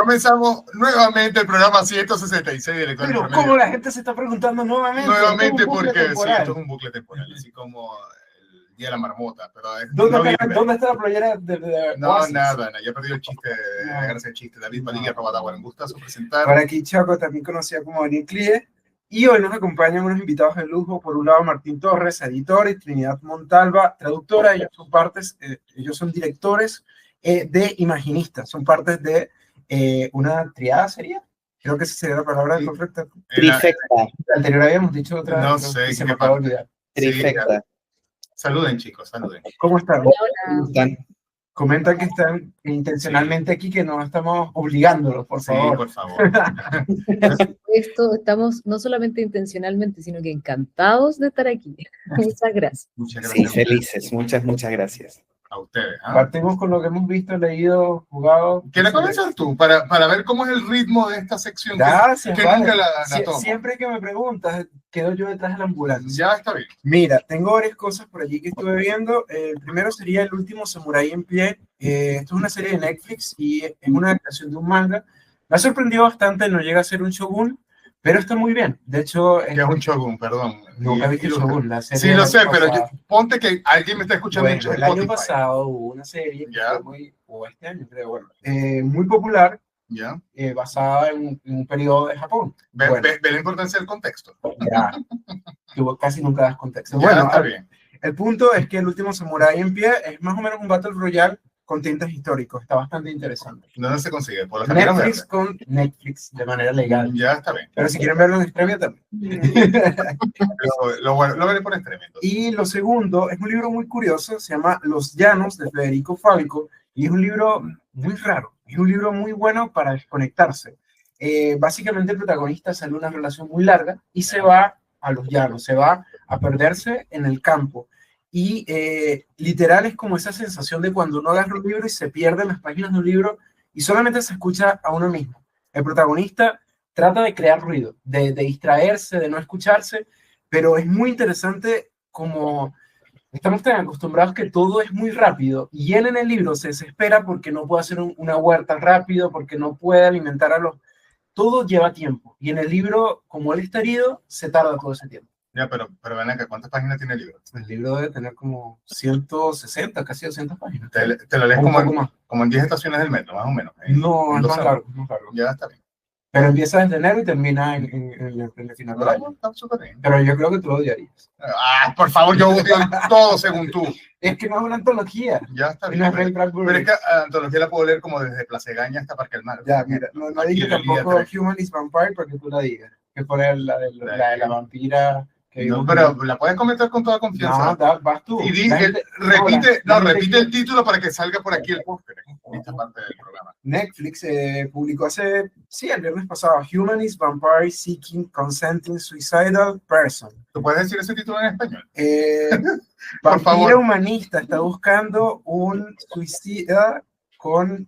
Comenzamos nuevamente el programa 166 de Lectores Pero Promedio. ¿cómo la gente se está preguntando nuevamente? Nuevamente porque sí, temporal. esto es un bucle temporal, así como el Día de la Marmota. Pero es ¿Dónde está la playera de No, Oasis? nada, ya perdió el chiste, No. gracias al chiste. David Padilla, Robadagua, un gustazo presentar. Por aquí Chaco, también conocida como Daniel Clie. Y hoy nos acompañan unos invitados de lujo. Por un lado, Martín Torres, editor, y Trinidad Montalva, traductora. Ellos son directores de Imaginistas. Son partes de una triada, ¿sería? Creo que esa sería la palabra correcta. Trifecta. Anterior habíamos dicho otra. No sé, se me acaba de olvidar. Trifecta. Sí, saluden, chicos, saluden. ¿Cómo están? ¿Cómo están? Comentan que están intencionalmente aquí, que no estamos obligándolos, por favor. Sí, por favor. Esto estamos no solamente intencionalmente, sino que encantados de estar aquí. Muchas gracias. Muchas Sí, gracias felices. Muchas gracias. a ustedes. Partimos con lo que hemos visto, leído, jugado. ¿Quieres comenzar tú para ver cómo es el ritmo de esta sección? Gracias, que vale. nunca la tomo. Siempre que me preguntas, quedo yo detrás de la ambulancia. Ya está bien. Mira, tengo varias cosas por allí que estuve viendo. El primero sería El último samurái en pie. Esto es una serie de Netflix y es una adaptación de un manga. Me ha sorprendido bastante, no llega a ser un shogun, pero está muy bien. De hecho, Que es un shogun, perdón. nunca viste Shogun, la serie. Sí, lo sé, pero pasada. ponte que alguien me está escuchando Bueno, en el año Spotify. pasado hubo una serie que Ya. fue o este año creo, bueno, muy popular, Ya. basada en un periodo de Japón. Ve Bueno, la importancia del contexto. ya, que vos casi nunca das contexto. Ya, Bueno, está bien. el punto es que El último samurái en pie es más o menos un Battle Royale con tintes históricos. Está bastante interesante. ¿Dónde se consigue? Por la Camila Netflix Verde. con Netflix de manera legal. Ya está bien. Pero si quieren verlo en Extremia también. Lo veré por extremo. Y lo segundo es un libro muy curioso, se llama Los Llanos de Federico Falco, y es un libro muy raro, es un libro muy bueno para desconectarse. Básicamente el protagonista sale de una relación muy larga y se va a los llanos, se va a perderse en el campo. Y literal es como esa sensación de cuando uno agarra un libro y se pierde en las páginas de un libro y solamente se escucha a uno mismo. El protagonista trata de crear ruido, de distraerse, de no escucharse, pero es muy interesante como estamos tan acostumbrados que todo es muy rápido y él en el libro se desespera porque no puede hacer una huerta rápido, porque no puede alimentar a los... Todo lleva tiempo y en el libro, como él está herido, se tarda todo ese tiempo. Ya, pero ven acá, ¿cuántas páginas tiene el libro? El libro debe tener como 160, casi 200 páginas. Te lo lees Un poco como más. en 10 estaciones del metro, más o menos. No, En es 2 más horas. largo, más largo. Ya está bien. Pero empieza desde enero y termina en el final del año. Está súper bien. Pero yo creo que tú lo odiarías. Ah, por favor, yo odio todo según tú. Es que no es una antología. Ya está Y bien. no es Ray Bradbury. Pero es que antología la puedo leer como desde Plaza Egaña hasta Parque del Mar. Ya, mira, no Aquí dije en el día tampoco 3. Human is Vampire porque tú la digas. Que fue la de la vampira que No, vimos. pero la puedes comentar con toda confianza. No, vas tú. Y di, La gente- repite la gente repite el título para que salga por aquí el póster. En esta parte del programa. Netflix publicó el viernes pasado, Human is Vampire Seeking Consenting Suicidal Person. ¿Tú puedes decir ese título en español? Por Vampira favor. humanista está buscando un suicida con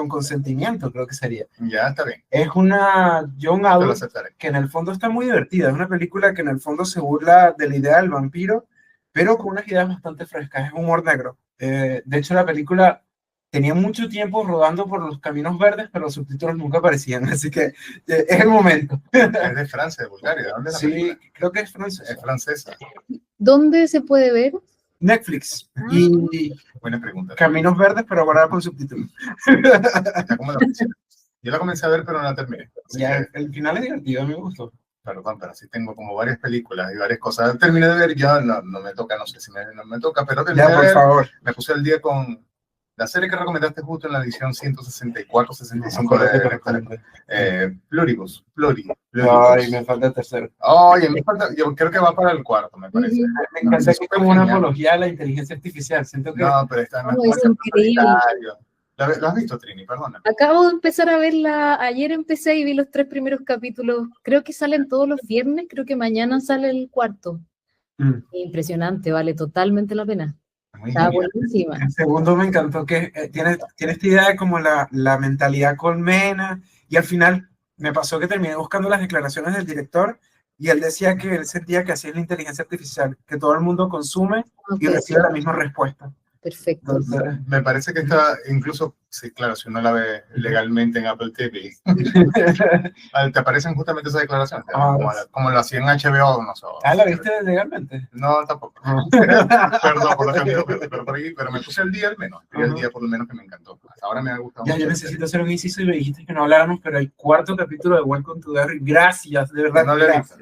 consentimiento, creo que sería. Ya está bien. Es una young Te lo adult aceptaré. que en el fondo está muy divertida. Es una película que en el fondo se burla de la idea del vampiro, pero con unas ideas bastante frescas. Es humor negro. De hecho, la película tenía mucho tiempo rodando por los caminos verdes, pero los subtítulos nunca aparecían. Así que es el momento. Es de Francia, de Bulgaria. ¿De dónde es la Sí, película? creo que es francés. Es francesa. ¿Dónde se puede ver? Netflix. Y Buena pregunta. Caminos Verdes, pero ahora con subtítulos. Está como la mencioné. Yo la comencé a ver, pero no la terminé. Así Ya, que, el final es divertido, a mí me gustó. perdón, pero sí tengo como varias películas y varias cosas. Terminé de ver, ya no me toca, no sé si no me toca, pero terminé Ya, de por ver. favor. Me puse al día con la serie que recomendaste justo en la edición 164-65 Acuérdate que de recomendé. Pluribus. Ay, me falta el tercero. Oye, me falta, yo creo que va para el cuarto, me parece. Me encanta que es como una apología a la inteligencia artificial. Siento que No, pero está No, es increíble. ¿Lo has visto, Trini? Perdona. Acabo de empezar a verla, ayer empecé y vi los 3 primeros capítulos, creo que salen todos los viernes, creo que mañana sale el cuarto. Impresionante, vale totalmente la pena. Muy Está genial. buenísima. el segundo me encantó que tiene esta idea de como la mentalidad colmena y al final me pasó que terminé buscando las declaraciones del director y él decía que él sentía que así es la inteligencia artificial, que todo el mundo consume y Ok. recibe la misma respuesta. perfecto. Me parece que está, incluso, sí, claro, si uno la ve legalmente en Apple TV, te aparecen justamente esas declaraciones, como lo hacía en HBO, no sé. ¿La viste legalmente? No, tampoco. Perdón por los cambios, pero me puse el día al menos. El día por lo menos que me encantó. Hasta ahora me ha gustado Ya, mucho. yo necesito hacer un inciso y me dijiste que no habláramos, pero el cuarto capítulo de Welcome to Derry, gracias, de verdad. No lo he visto.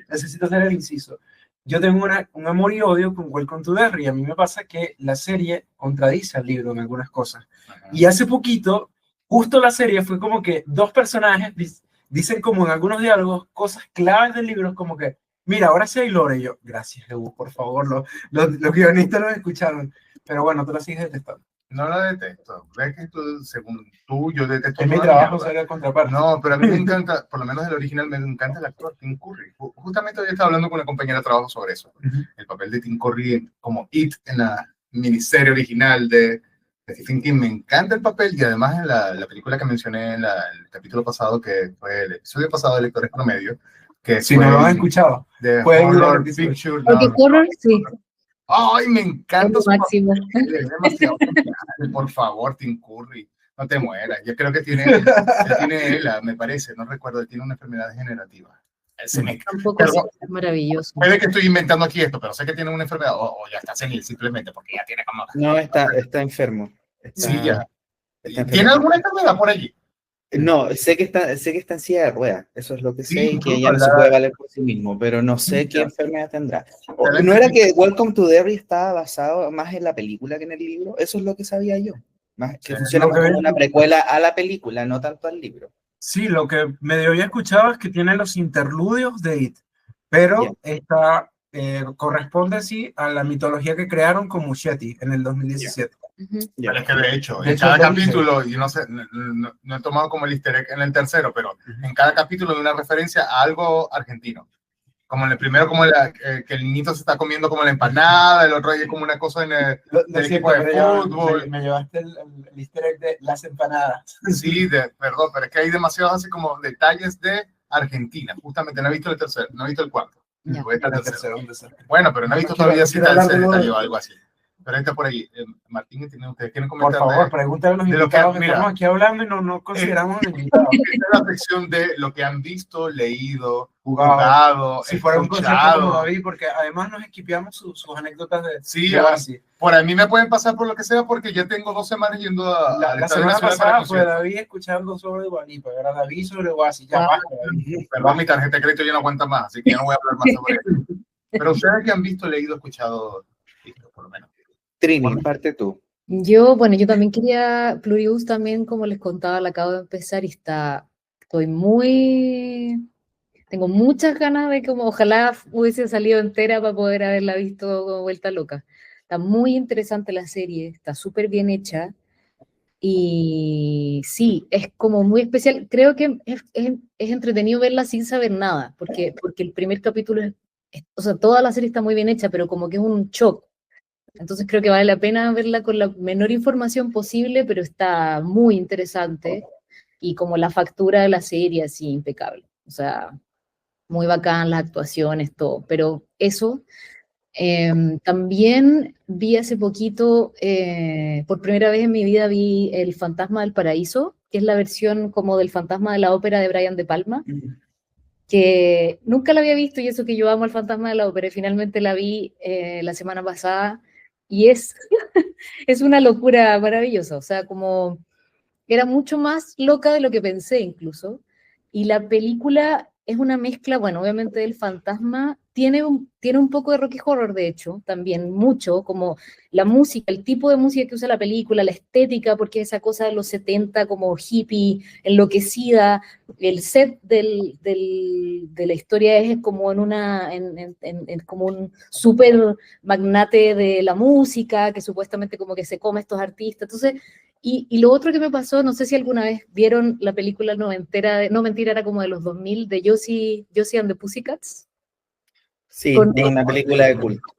Necesito hacer el inciso. Yo tengo un amor y odio con Welcome to Derry. A mí me pasa que la serie contradice al libro en algunas cosas. Y hace poquito, justo la serie fue como que dos personajes dicen como en algunos diálogos cosas claves del libro, como que, mira, ahora sí hay lore. Y yo, gracias, Ebu, por favor, los guionistas lo escucharon. Pero bueno, tú lo sigues detestando. No la detesto. Ves que tú, según tú, yo detesto. Es mi trabajo ser el contraparte. No, pero a mí me encanta, por lo menos el original, me encanta el actor Tim Curry. Justamente hoy estaba hablando con una compañera de trabajo sobre eso. El papel de Tim Curry como It en la miniserie original de Stephen King. Me encanta el papel y además en la película que mencioné en el capítulo pasado, que fue el episodio pasado de Lectores Promedio, que si no lo han escuchado, de Horror Picture. Horror, sí. Ay, me encanta su máximo. Es demasiado genial. Por favor, Tim Curry, no te mueras. Yo creo que tiene ELA, me parece, no recuerdo, él tiene una enfermedad degenerativa. Tampoco es maravilloso. Puede que estoy inventando aquí esto, pero sé que tiene una enfermedad, o ya está senil simplemente, porque ya tiene como... No, está enfermo. Sí, ya. ¿Tiene alguna enfermedad por allí? No, sé que está en silla de ruedas, eso es lo que sé, Sí, y que ya no se puede valer por sí mismo, pero no sé qué enfermedad tendrá. ¿No era que Welcome to Derry estaba basado más en la película que en el libro? Eso es lo que sabía yo. Más que funciona como una precuela a la película, no tanto al libro. Sí, lo que medio había escuchado es que tiene los interludios de It, pero esta corresponde sí a la mitología que crearon con Muschietti en el 2017. Pero es que de hecho, en cada capítulo, y no sé, no he tomado como el easter egg en el tercero, pero en cada capítulo hay una referencia a algo argentino. Como en el primero, como que el niñito se está comiendo como la empanada, el otro hay como una cosa en el equipo de fútbol. Me llevaste el easter egg de las empanadas. Sí, perdón, pero es que hay demasiados así como detalles de Argentina. Justamente no he visto el tercero, no he visto el cuarto. Bueno, pero no he visto todavía si está ese detalle o algo así. Pero está por ahí. Martín, ¿ustedes quieren comentar? Por favor, pregúntale a los invitados que estamos aquí hablando y no consideramos los invitados. Esta es la sección de lo que han visto, leído, jugado, si fuera un concierto como David, porque además nos esquipeamos sus anécdotas de... Sí, por a mí me pueden pasar por lo que sea, porque ya tengo 2 semanas yendo a... La semana pasada fue David escuchando sobre Guanipa, era David sobre Guasi, ya basta. Perdón, mi tarjeta de crédito ya no aguanta más, así que ya no voy a hablar más sobre eso. Pero ustedes que han visto, leído, escuchado, visto, por lo menos. Trini, parte tú. Yo también quería, Plurius también, como les contaba, la acabo de empezar y tengo muchas ganas de como, ojalá hubiese salido entera para poder haberla visto como vuelta loca. Está muy interesante la serie, está súper bien hecha y sí, es como muy especial. Creo que es entretenido verla sin saber nada, porque el primer capítulo o sea, toda la serie está muy bien hecha, pero como que es un shock. Entonces creo que vale la pena verla con la menor información posible, pero está muy interesante y como la factura de la serie así impecable. O sea, muy bacán las actuaciones, todo. Pero eso, también vi hace poquito, por primera vez en mi vida vi El Fantasma del Paraíso, que es la versión como del Fantasma de la Ópera de Brian De Palma, que nunca la había visto y eso que yo amo El Fantasma de la Ópera, y finalmente la vi la semana pasada. Y es una locura maravillosa, o sea, como era mucho más loca de lo que pensé incluso, y la película es una mezcla, bueno, obviamente del fantasma, tiene un poco de Rocky Horror, de hecho, también mucho, como la música, el tipo de música que usa la película, la estética, porque esa cosa de los 70 como hippie, enloquecida, el set de la historia es como como un súper magnate de la música, que supuestamente como que se come a estos artistas, entonces... Y lo otro que me pasó, no sé si alguna vez vieron la película noventera, no mentira, era como de los 2000, de Josie and the Pussycats. Sí, es una película de culto.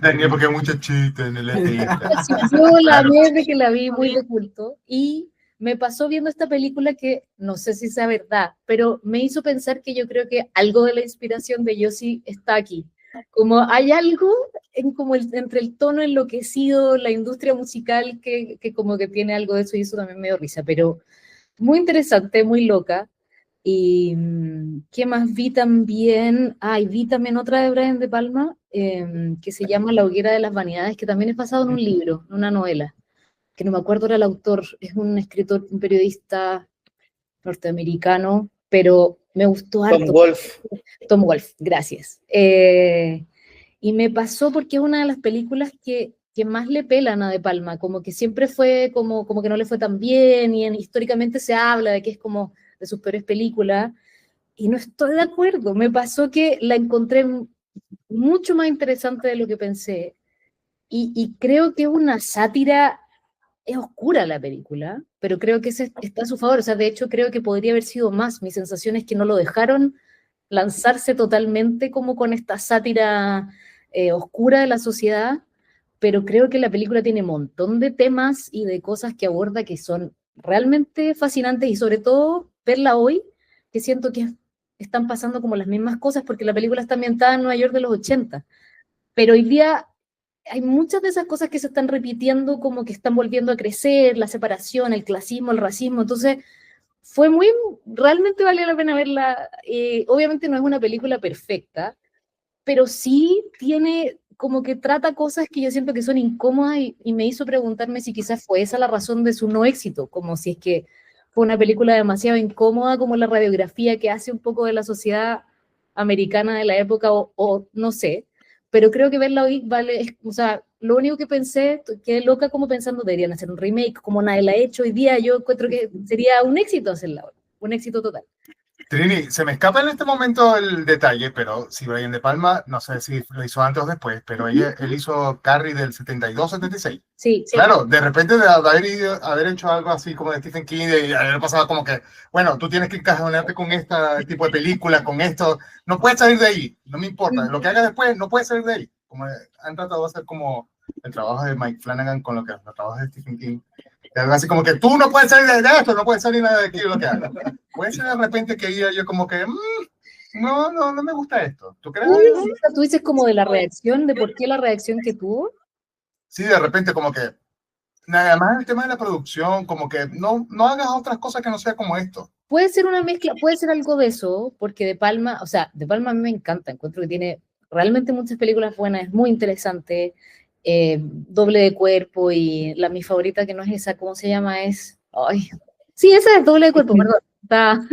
Tenía porque hay muchos chistes en el yo la vez que la vi muy de culto, y me pasó viendo esta película que no sé si es verdad, pero me hizo pensar que yo creo que algo de la inspiración de Josie está aquí, Como hay algo entre el tono enloquecido, la industria musical, que como que tiene algo de eso, y eso también me dio risa, pero muy interesante, muy loca. Y ¿qué más vi también? Vi también otra de Brian De Palma, que se llama La hoguera de las vanidades, que también es basado en un libro, en una novela, que no me acuerdo era el autor, es un escritor, un periodista norteamericano, pero me gustó harto. Tom Wolfe. Tom Wolfe, gracias. Y me pasó porque es una de las películas que más le pelan a De Palma, como que siempre fue como que no le fue tan bien, y históricamente se habla de que es como de sus peores películas, y no estoy de acuerdo. Me pasó que la encontré mucho más interesante de lo que pensé, y creo que es una sátira. Es oscura la película, pero creo que está a su favor. O sea, de hecho, creo que podría haber sido más. Mi sensación es que no lo dejaron lanzarse totalmente como con esta sátira oscura de la sociedad, pero creo que la película tiene un montón de temas y de cosas que aborda que son realmente fascinantes, y sobre todo verla hoy, que siento que están pasando como las mismas cosas, porque la película está ambientada en Nueva York de los 80, pero hoy día hay muchas de esas cosas que se están repitiendo, como que están volviendo a crecer, la separación, el clasismo, el racismo. Entonces realmente valió la pena verla. Obviamente no es una película perfecta, pero sí tiene, como que trata cosas que yo siento que son incómodas, y me hizo preguntarme si quizás fue esa la razón de su no éxito, como si es que fue una película demasiado incómoda, como la radiografía que hace un poco de la sociedad americana de la época, o no sé. Pero creo que verla hoy vale, o sea, lo único que pensé, quedé loca como pensando, deberían hacer un remake, como nadie la ha hecho hoy día. Yo encuentro que sería un éxito hacerla hoy, un éxito total. Trini, se me escapa en este momento el detalle, pero si Brian De Palma, no sé si lo hizo antes o después, pero él hizo Carrie del 72-76. Sí, sí. Claro, de repente de haber hecho algo así como de Stephen King, y haber pasado como que, bueno, tú tienes que encajonarte con este tipo de película, con esto, no puedes salir de ahí, no me importa, lo que hagas después no puedes salir de ahí. Como han tratado de hacer como el trabajo de Mike Flanagan con lo que los trabajos de Stephen King. Algo así como que tú no puedes salir de esto, no puedes salir nada de aquí, lo que hagas. Puede ser de repente que yo como que, no me gusta esto. ¿Tú crees? Tú dices como de la reacción, de por qué la reacción que tuvo. Sí, de repente como que, nada más el tema de la producción, como que no hagas otras cosas que no sea como esto. Puede ser una mezcla, puede ser algo de eso, porque De Palma, o sea, De Palma a mí me encanta, encuentro que tiene realmente muchas películas buenas, es muy interesante, Doble de cuerpo, y mi favorita, que no es esa, ¿cómo se llama? Sí, esa es Doble de cuerpo, perdón.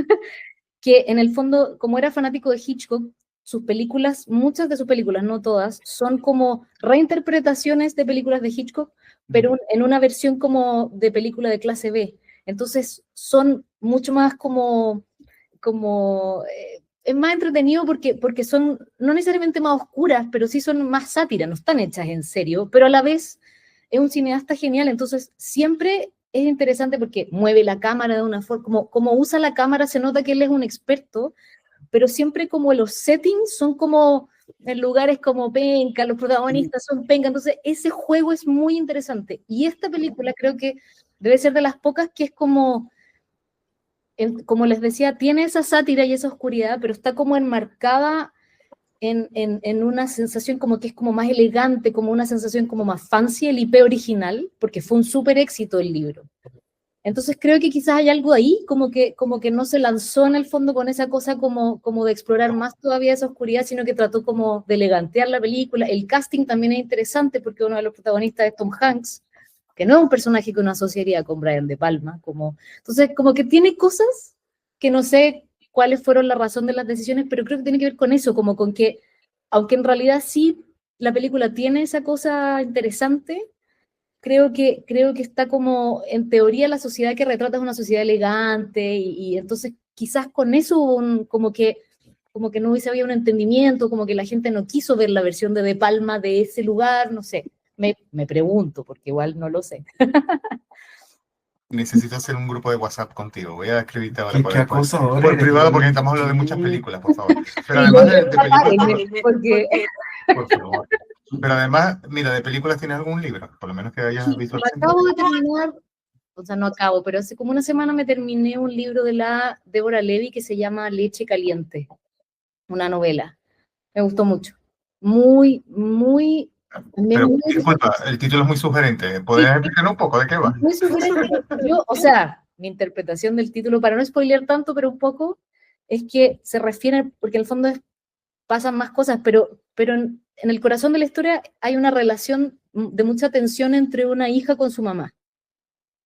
Que en el fondo, como era fanático de Hitchcock, sus películas, muchas de sus películas, no todas, son como reinterpretaciones de películas de Hitchcock, pero en una versión como de película de clase B. Entonces son mucho más es más entretenido, porque son no necesariamente más oscuras, pero sí son más sátira, no están hechas en serio, pero a la vez es un cineasta genial. Entonces siempre es interesante porque mueve la cámara de una forma, como usa la cámara, se nota que él es un experto, pero siempre como los settings son como en lugares como penca, los protagonistas son penca, entonces ese juego es muy interesante. Y esta película creo que debe ser de las pocas que es como les decía, tiene esa sátira y esa oscuridad, pero está como enmarcada en una sensación como que es como más elegante, como una sensación como más fancy, el IP original, porque fue un súper éxito el libro. Entonces creo que quizás hay algo ahí, como que no se lanzó en el fondo con esa cosa como de explorar más todavía esa oscuridad, sino que trató como de elegantear la película. El casting también es interesante, porque uno de los protagonistas es Tom Hanks, que no es un personaje que uno asociaría con Brian De Palma. Entonces, como que tiene cosas que no sé cuáles fueron la razón de las decisiones, pero creo que tiene que ver con eso, como con que, aunque en realidad sí la película tiene esa cosa interesante, creo que está como, en teoría, la sociedad que retrata es una sociedad elegante, y entonces quizás con eso como que no hubiese habido un entendimiento, como que la gente no quiso ver la versión de Palma de ese lugar, no sé, me pregunto, porque igual no lo sé. Necesito hacer un grupo de WhatsApp contigo. Voy a escribirte ahora ¿Qué acosador por eres, privado, porque Trini? necesitamos hablar de muchas películas, por favor. Pero Sí, además de películas, porque por favor. Pero además, mira, de películas, ¿tienes algún libro? Por lo menos que hayas visto. acabo de terminar, o sea, no acabo, pero hace como una semana me terminé un libro de la Deborah Levy que se llama Leche Caliente, una novela. Me gustó mucho. muy, muy... Pero, disculpa, el título es muy sugerente. ¿Podrías explicar un poco de qué va? Muy sugerente. Yo, o sea, mi interpretación del título, para no spoilear tanto, pero un poco, es que se refiere, porque en el fondo pasan más cosas, pero en el corazón de la historia hay una relación de mucha tensión entre una hija con su mamá.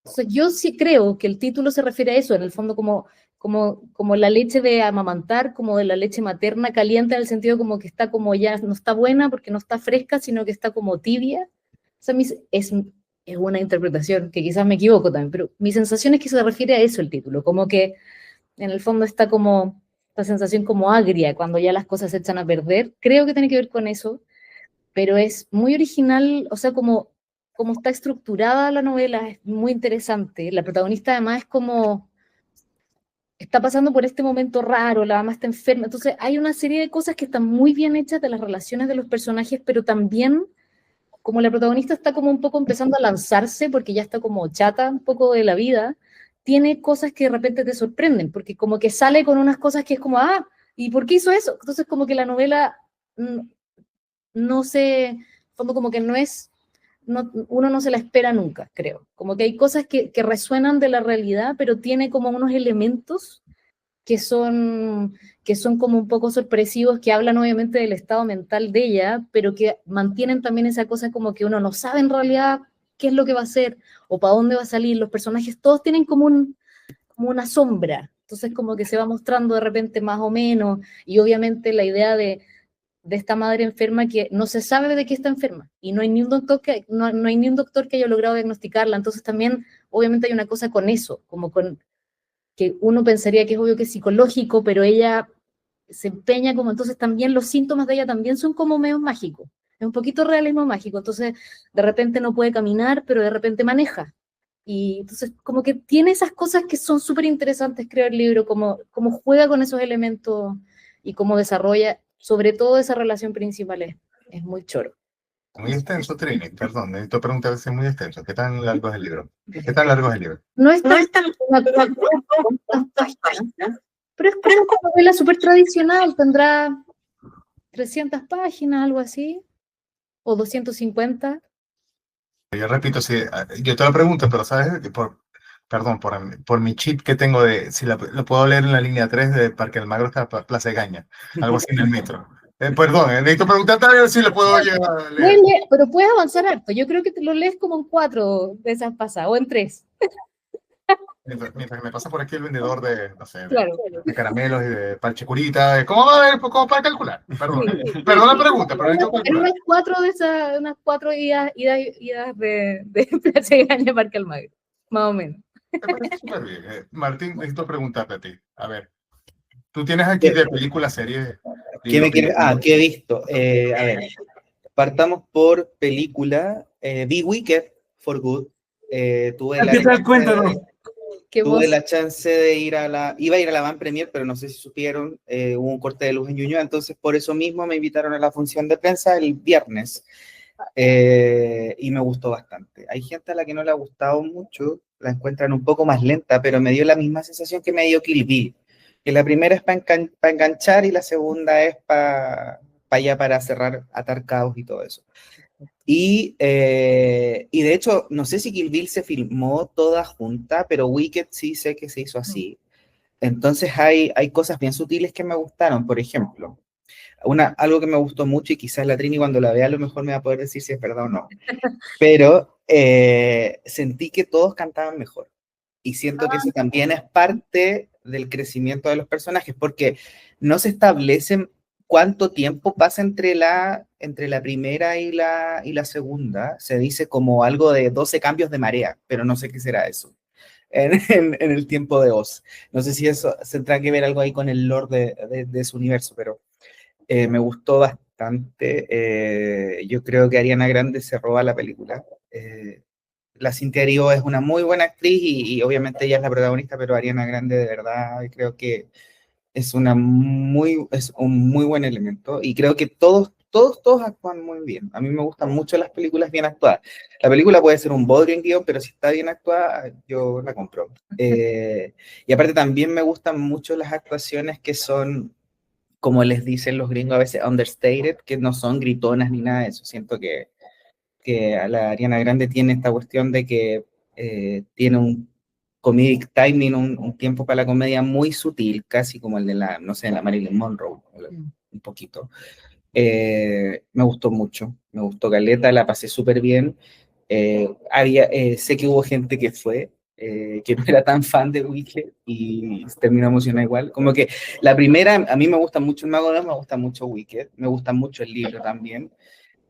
Entonces, yo sí creo que el título se refiere a eso, en el fondo como la leche de amamantar, como de la leche materna caliente, en el sentido como que está como ya no está buena porque no está fresca, sino que está como tibia. O sea, es una interpretación, que quizás me equivoco también, pero mi sensación es que se refiere a eso el título, como que en el fondo está como esta sensación como agria cuando ya las cosas se echan a perder. Creo que tiene que ver con eso, pero es muy original, o sea, como está estructurada la novela, es muy interesante. La protagonista además es como, está pasando por este momento raro, la mamá está enferma, entonces hay una serie de cosas que están muy bien hechas de las relaciones de los personajes, pero también como la protagonista está como un poco empezando a lanzarse, porque ya está como chata un poco de la vida, tiene cosas que de repente te sorprenden, porque como que sale con unas cosas que es como, ah, ¿y por qué hizo eso? Entonces como que la novela no se, fondo como que no es, no, uno no se la espera nunca, creo. Como que hay cosas que resuenan de la realidad, pero tiene como unos elementos que son, que son como un poco sorpresivos, que hablan obviamente del estado mental de ella, pero que mantienen también esa cosa como que uno no sabe en realidad qué es lo que va a hacer o para dónde va a salir. Los personajes todos tienen como una sombra, entonces como que se va mostrando de repente más o menos, y obviamente la idea de esta madre enferma que no se sabe de qué está enferma y no hay ni un doctor no hay ni un doctor que haya logrado diagnosticarla, entonces también obviamente hay una cosa con eso, como con que uno pensaría que es obvio que es psicológico, pero ella se empeña como, entonces también los síntomas de ella también son como medio mágicos, es un poquito realismo mágico, entonces de repente no puede caminar, pero de repente maneja, y entonces como que tiene esas cosas que son súper interesantes, creo, el libro, como juega con esos elementos y cómo desarrolla, sobre todo esa relación principal es muy choro. Muy extenso, Trini. Perdón, necesito preguntar si es muy extenso. ¿Qué tan largo es el libro? ¿Qué tan largo es el libro? No es tan pero es como una novela súper tradicional, tendrá 300 páginas, algo así, o 250. Yo repito, si, yo te lo pregunto, pero sabes, perdón, por mi chip que tengo de, si lo puedo leer en la línea 3 de Parque Almagro hasta Plaza de Gaña, algo así en el metro. Perdón, necesito preguntarte a ver si lo puedo llegar a leer. Pero puedes avanzar harto. Yo creo que te lo lees como en 4 de esas pasadas, o en 3. Mientras que me pasa por aquí el vendedor de, no sé, Claro. de caramelos y de parche curita, ¿cómo va a ver? ¿Cómo para calcular? Perdón, perdón la pregunta, pero necesito En calcular. unas 4 de esas, unas 4 idas de Plaza de Gaña a Parque Almagro, más o menos. Me parece súper bien. Martín, necesito preguntarte a ti. A ver, tú tienes aquí de película, serie. ¿Qué me quieres? ¿Qué he visto? A ver, partamos por película. Vi Wicked for Good. Tuve ¿Qué tal? Cuéntanos. Tuve la chance de iba a ir a la Van Premier, pero no sé si supieron, hubo un corte de luz en Ñuñoa, entonces por eso mismo me invitaron a la función de prensa el viernes, y me gustó bastante. Hay gente a la que no le ha gustado mucho, la encuentran un poco más lenta, pero me dio la misma sensación que me dio Kill Bill, que la primera es para enganchar y la segunda es para cerrar, atar caos y todo eso. Y de hecho, no sé si Kill Bill se filmó toda junta, pero Wicked sí sé que se hizo así. Entonces hay cosas bien sutiles que me gustaron. Por ejemplo, algo que me gustó mucho, y quizás la Trini cuando la vea a lo mejor me va a poder decir si es verdad o no, pero sentí que todos cantaban mejor. Y siento que eso también es parte del crecimiento de los personajes, porque no se establecen cuánto tiempo pasa entre la primera y la segunda. Se dice como algo de 12 cambios de marea, pero no sé qué será eso en el tiempo de Oz. No sé si eso tendrá que ver algo ahí con el lore de su universo, pero me gustó bastante. Yo creo que Ariana Grande se roba la película. La Cynthia Erivo es una muy buena actriz y obviamente ella es la protagonista, pero Ariana Grande de verdad creo que es un muy buen elemento y creo que todos actúan muy bien. A mí me gustan mucho las películas bien actuadas. La película puede ser un bodrio en guión, pero si está bien actuada, yo la compro. Y aparte también me gustan mucho las actuaciones que son como les dicen los gringos a veces, understated, que no son gritonas ni nada de eso. Siento que a la Ariana Grande tiene esta cuestión de que tiene un comedic timing, un tiempo para la comedia muy sutil, casi como el de la, no sé, la Marilyn Monroe, un poquito. Me gustó mucho, me gustó caleta, la pasé súper bien. Sé que hubo gente que que no era tan fan de Wicked y terminó emocionada igual. Como que la primera, a mí me gusta mucho el Mago de Oz, me gusta mucho Wicked, me gusta mucho el libro también.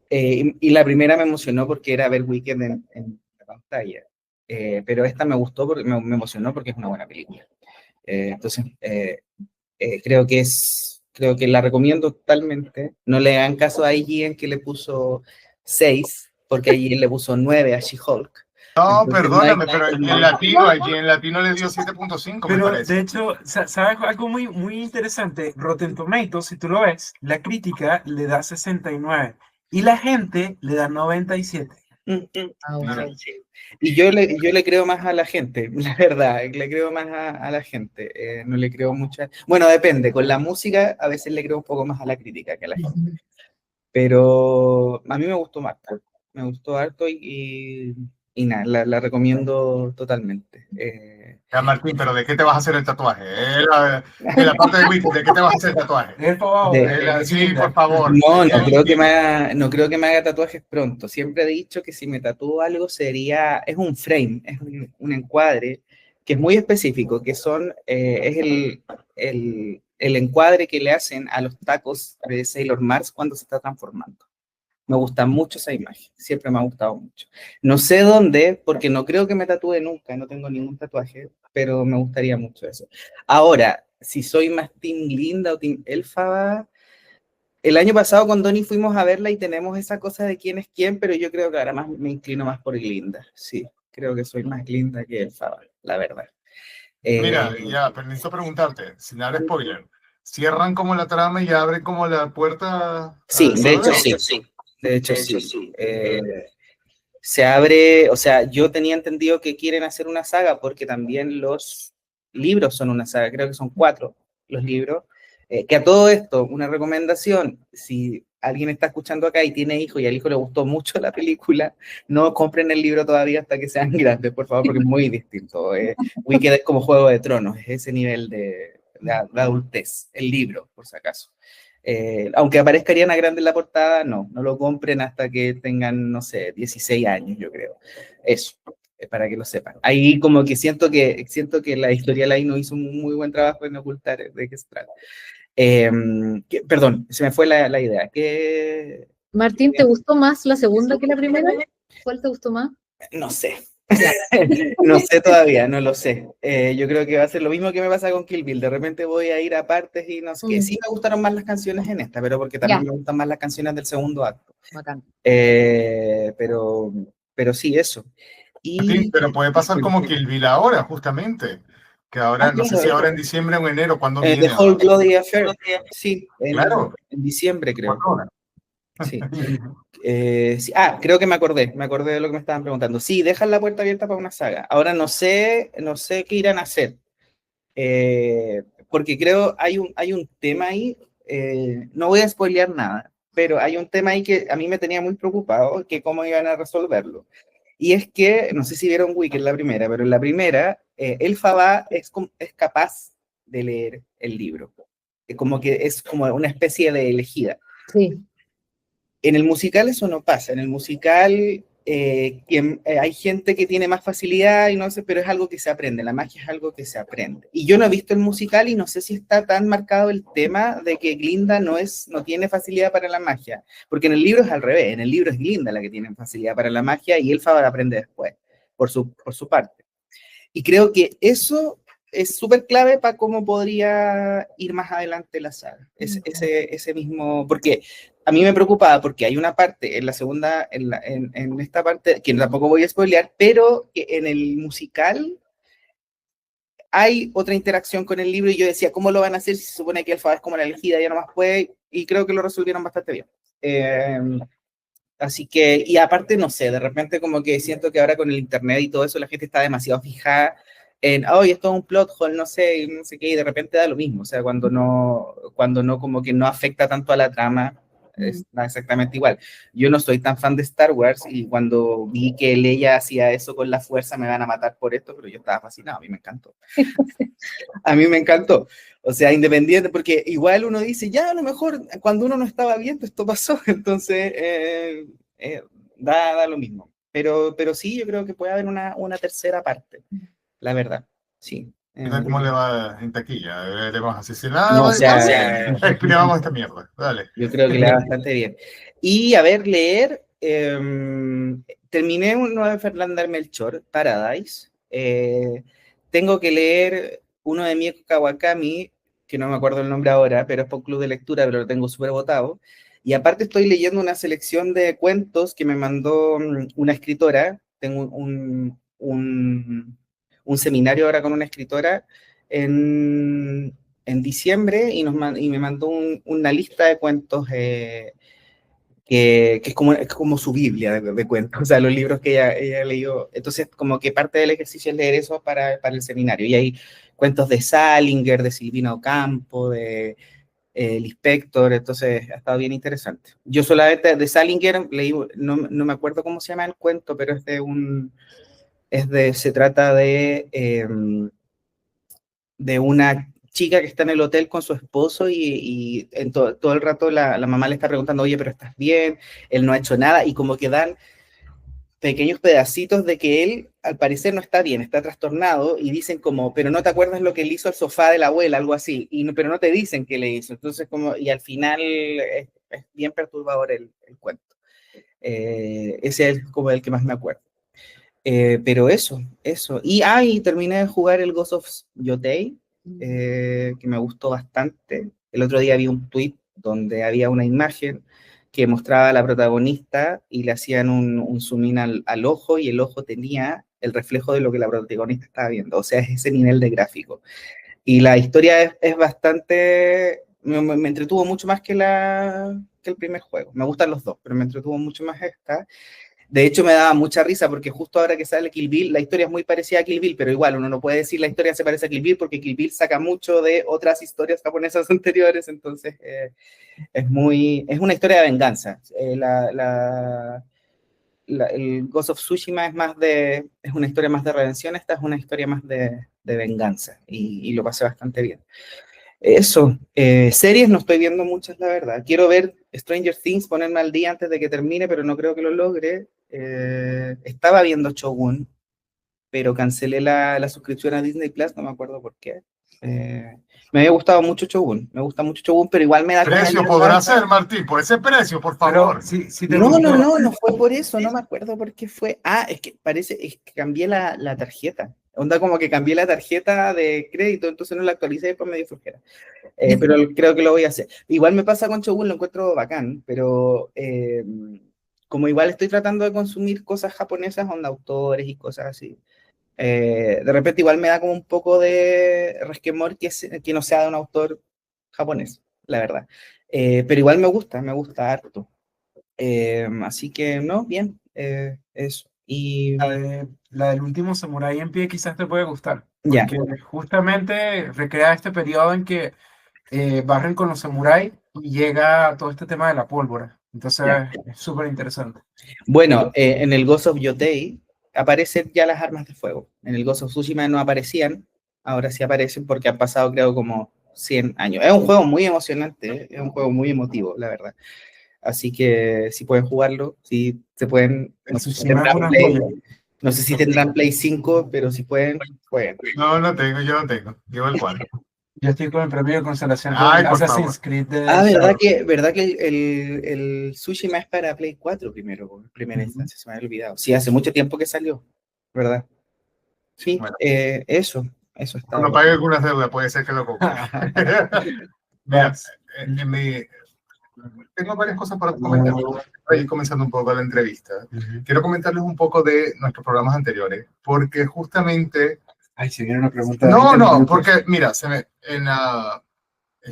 Y la primera me emocionó porque era ver Wicked en la pantalla. Pero esta me gustó, porque me emocionó porque es una buena película. Entonces, creo que la recomiendo totalmente. No le hagan caso a IGN que le puso 6, porque IGN le puso 9 a She-Hulk. No, Entonces, perdóname, pero allí en latino le dio 7.5, me Pero parece. de hecho, ¿sabes algo muy interesante? Rotten Tomatoes, si tú lo ves, la crítica le da 69 y la gente le da 97. Sí. Y yo le creo más a la gente, la verdad, le creo más a la gente, no le creo mucha. Bueno, depende, con la música a veces le creo un poco más a la crítica que a la gente, pero a mí me gustó más, me gustó harto y nada, la recomiendo totalmente. Ya, Martín, pero ¿de qué te vas a hacer el tatuaje? De la parte de Wicked, ¿de qué te vas a hacer el tatuaje? Es favor, De- Sí, por favor. No, no creo que me haga tatuajes pronto. Siempre he dicho que si me tatúo algo es un frame, es un encuadre que es muy específico, es el encuadre que le hacen a los tacos de Sailor Mars cuando se está transformando. Me gusta mucho esa imagen, siempre me ha gustado mucho. No sé dónde, porque no creo que me tatúe nunca, no tengo ningún tatuaje, pero me gustaría mucho eso. Ahora, si soy más Team Linda o Team Elphaba, el año pasado con Donnie fuimos a verla y tenemos esa cosa de quién es quién, pero yo creo que ahora me inclino más por Glinda. Sí, creo que soy más Glinda que Elphaba, la verdad. Mira, ya, pero necesito preguntarte, sin dar spoiler, ¿cierran como la trama y abren como la puerta? Sí, de hecho sí. De hecho sí. Se abre, o sea, yo tenía entendido que quieren hacer una saga porque también los libros son una saga, creo que son 4 los libros. Que a todo esto, una recomendación, si alguien está escuchando acá y tiene hijo y al hijo le gustó mucho la película, no compren el libro todavía hasta que sean grandes, por favor, porque es muy distinto. Wicked es como Juego de Tronos, es ese nivel de adultez, el libro, por si acaso. Aunque aparezca Ariana Grande en la portada, no lo compren hasta que tengan, no sé, 16 años, yo creo. Eso, para que lo sepan. Ahí como que siento que la editorial ahí no hizo un muy buen trabajo en ocultar de qué se trata. Perdón, se me fue la idea. Martín, ¿te gustó más la segunda que la primera? ¿Cuál te gustó más? No sé. No sé todavía, no lo sé. Yo creo que va a ser lo mismo que me pasa con Kill Bill. De repente voy a ir a partes y no sé qué. Sí me gustaron más las canciones en esta, pero porque también me gustan más las canciones del segundo acto. Bacán. Pero sí, eso. Sí, pero puede pasar como Kill Bill ahora, justamente. Que ahora, no sé si ahora en diciembre o en enero, cuando viene. The Whole Bloody Affair. Sí, Claro. en diciembre creo. Sí. Sí. Creo que me acordé de lo que me estaban preguntando. Sí, dejan la puerta abierta para una saga. Ahora no sé qué irán a hacer. Porque creo hay un tema ahí, no voy a spoilear nada, pero hay un tema ahí que a mí me tenía muy preocupado, que cómo iban a resolverlo. Y es que, no sé si vieron Wicked la primera, pero en la primera, Elphaba es capaz de leer el libro. Como que es como una especie de elegida. Sí. En el musical eso no pasa. En el musical hay gente que tiene más facilidad y no sé, pero es algo que se aprende. La magia es algo que se aprende. Y yo no he visto el musical y no sé si está tan marcado el tema de que Glinda no tiene facilidad para la magia. Porque en el libro es al revés. En el libro es Glinda la que tiene facilidad para la magia y Elphaba la aprende después, por su parte. Y creo que eso es súper clave para cómo podría ir más adelante la saga. Ese mismo, porque a mí me preocupaba porque hay una parte en la segunda, en esta parte, que tampoco voy a spoilear, pero que en el musical hay otra interacción con el libro y yo decía, ¿cómo lo van a hacer si se supone que Elphaba es como la elegida, ya no más puede? Y creo que lo resolvieron bastante bien. Así que, y aparte, no sé, de repente como que siento que ahora con el internet y todo eso la gente está demasiado fijada en, oh, esto es un plot hole, no sé qué, y de repente da lo mismo, o sea, cuando no como que no afecta tanto a la trama, da exactamente igual. Yo no soy tan fan de Star Wars y cuando vi que Leia hacía eso con la fuerza me van a matar por esto, pero yo estaba fascinado, a mí me encantó. A mí me encantó. O sea, independiente, porque igual uno dice, ya a lo mejor cuando uno no estaba viendo esto pasó, entonces da lo mismo. Pero sí, yo creo que puede haber una tercera parte, la verdad, sí. Mira cómo le va en taquilla. Le vamos a decir, No, nada, o sea, exprimamos esta mierda. Dale. yo creo que le va bastante bien. Y a ver, leer, terminé uno de Fernanda Melchor, Paradise. Tengo que leer uno de Mieko Kawakami, que no me acuerdo el nombre ahora, pero es por club de lectura, pero lo tengo súper botado. Y aparte estoy leyendo una selección de cuentos que me mandó una escritora. Tengo un seminario ahora con una escritora en diciembre y me mandó una lista de cuentos que es como su Biblia de cuentos, o sea, los libros que ella leyó. Entonces, como que parte del ejercicio es leer eso para el seminario. Y hay cuentos de Salinger, de Silvina Ocampo, de Lispector, entonces ha estado bien interesante. Yo solamente de Salinger leí, no me acuerdo cómo se llama el cuento, pero se trata de una chica que está en el hotel con su esposo y en todo el rato la mamá le está preguntando, oye, pero ¿estás bien? Él no ha hecho nada y como que dan pequeños pedacitos de que él al parecer no está bien, está trastornado y dicen como, pero no te acuerdas lo que él hizo al sofá de la abuela, algo así, pero no te dicen qué le hizo. Entonces como, y al final es bien perturbador el cuento. Ese es como el que más me acuerdo. Pero eso. Y terminé de jugar el Ghost of Yotei, que me gustó bastante. El otro día vi un tweet donde había una imagen que mostraba a la protagonista y le hacían un zoom in al ojo y el ojo tenía el reflejo de lo que la protagonista estaba viendo. O sea, es ese nivel de gráfico. Y la historia es bastante... Me entretuvo mucho más que el primer juego. Me gustan los dos, pero me entretuvo mucho más esta. De hecho, me daba mucha risa porque justo ahora que sale Kill Bill, la historia es muy parecida a Kill Bill, pero igual uno no puede decir la historia se parece a Kill Bill porque Kill Bill saca mucho de otras historias japonesas anteriores, entonces es una historia de venganza. El Ghost of Tsushima es una historia más de redención, esta es una historia más de venganza y lo pasé bastante bien. Eso, series no estoy viendo muchas, la verdad. Quiero ver Stranger Things, ponerme al día antes de que termine, pero no creo que lo logre. Estaba viendo Shogun, pero cancelé la suscripción a Disney Plus, no me acuerdo por qué. Me había gustado mucho Shogun, me gusta mucho Shogun, pero igual me da... Precio podrá ser, Martín, por ese precio, por favor. No fue por eso, no me acuerdo por qué fue. Es que cambié la tarjeta. Onda como que cambié la tarjeta de crédito, entonces no la actualicé y después me dio flojera. Pero creo que lo voy a hacer. Igual me pasa con Shogun, lo encuentro bacán, pero como igual estoy tratando de consumir cosas japonesas, onda autores y cosas así, de repente igual me da como un poco de resquemor que no sea de un autor japonés, la verdad. Pero igual me gusta harto. Así que, no, bien, eso. Y La del último samurái en pie quizás te puede gustar, ya. porque justamente recrea este periodo en que barren con los samuráis y llega todo este tema de la pólvora. Entonces es súper interesante. Bueno, en el Ghost of Yotei aparecen ya las armas de fuego. En el Ghost of Tsushima no aparecían, ahora sí aparecen porque han pasado creo como 100 años. Es un juego muy emocionante, es un juego muy emotivo, la verdad. Así que si pueden jugarlo, si se pueden, no sé si tendrán Play 5, pero si pueden, jueguen. No, yo no tengo. Llevo el 4. Yo estoy con el premio de consolación de Ay, por Assassin's favor. Creed. ¿Verdad que el Tsushima es para Play 4 primero, en primera instancia? Se me había olvidado. Sí, hace mucho tiempo que salió, ¿verdad? Sí, Bueno. Eso está. Cuando pague algunas deudas, puede ser que lo compre. Mira, tengo varias cosas para comentar. Voy comenzando un poco la entrevista. Quiero comentarles un poco de nuestros programas anteriores, porque justamente... Ay, se viene una pregunta. No, porque mira, es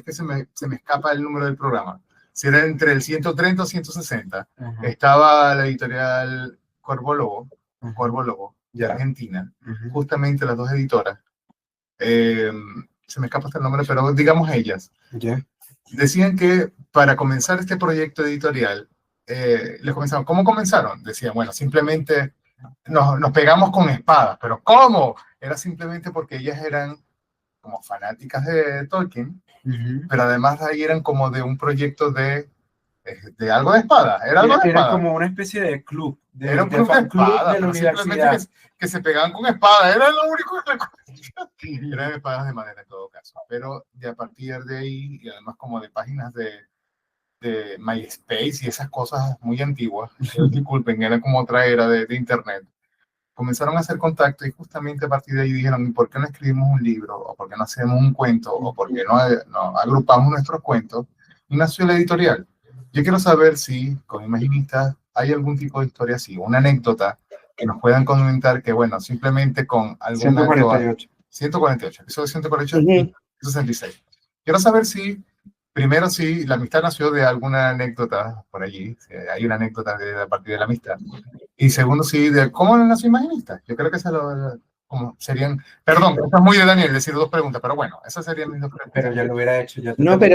que se me escapa el número del programa. Si era entre el 130 o 160, estaba la editorial Cuervo Lobo, y Argentina, Ujú. justamente las dos editoras, se me escapa hasta el nombre, pero digamos ellas, Ya. decían que para comenzar este proyecto editorial, les comenzaron, ¿cómo comenzaron? Decían, bueno, simplemente nos pegamos con espadas, pero ¿cómo? Era simplemente porque ellas eran como fanáticas de Tolkien, Ujú. pero además de ahí eran como de un proyecto de algo de espada, era algo de Era espada. como una especie de club, Era un club de fan club espadas, de la pero simplemente universidad. que se pegaban con espadas, era lo único que recuerdo. Ujú. Eran espadas de madera en todo caso, pero de a partir de ahí, y además como de páginas de MySpace y esas cosas muy antiguas, disculpen, era como otra era de internet, comenzaron a hacer contacto y justamente a partir de ahí dijeron, ¿y por qué no escribimos un libro? ¿O por qué no hacemos un cuento? ¿O por qué no agrupamos nuestros cuentos? Y nació la editorial. Yo quiero saber si con Imaginistas hay algún tipo de historia así, una anécdota que nos puedan comentar que, bueno, simplemente con algún acto... 148. 148, episodio 148 y Ujú. 66. Quiero saber si, primero, si la amistad nació de alguna anécdota por allí, si hay una anécdota a partir de la amistad. Y segundo, sí, de cómo nació Imaginista. Yo creo que esas como serían, perdón, esto es muy de Daniel decir dos preguntas, pero bueno, esas serían mis dos preguntas. Pero ya lo hubiera hecho, ya te No, toca.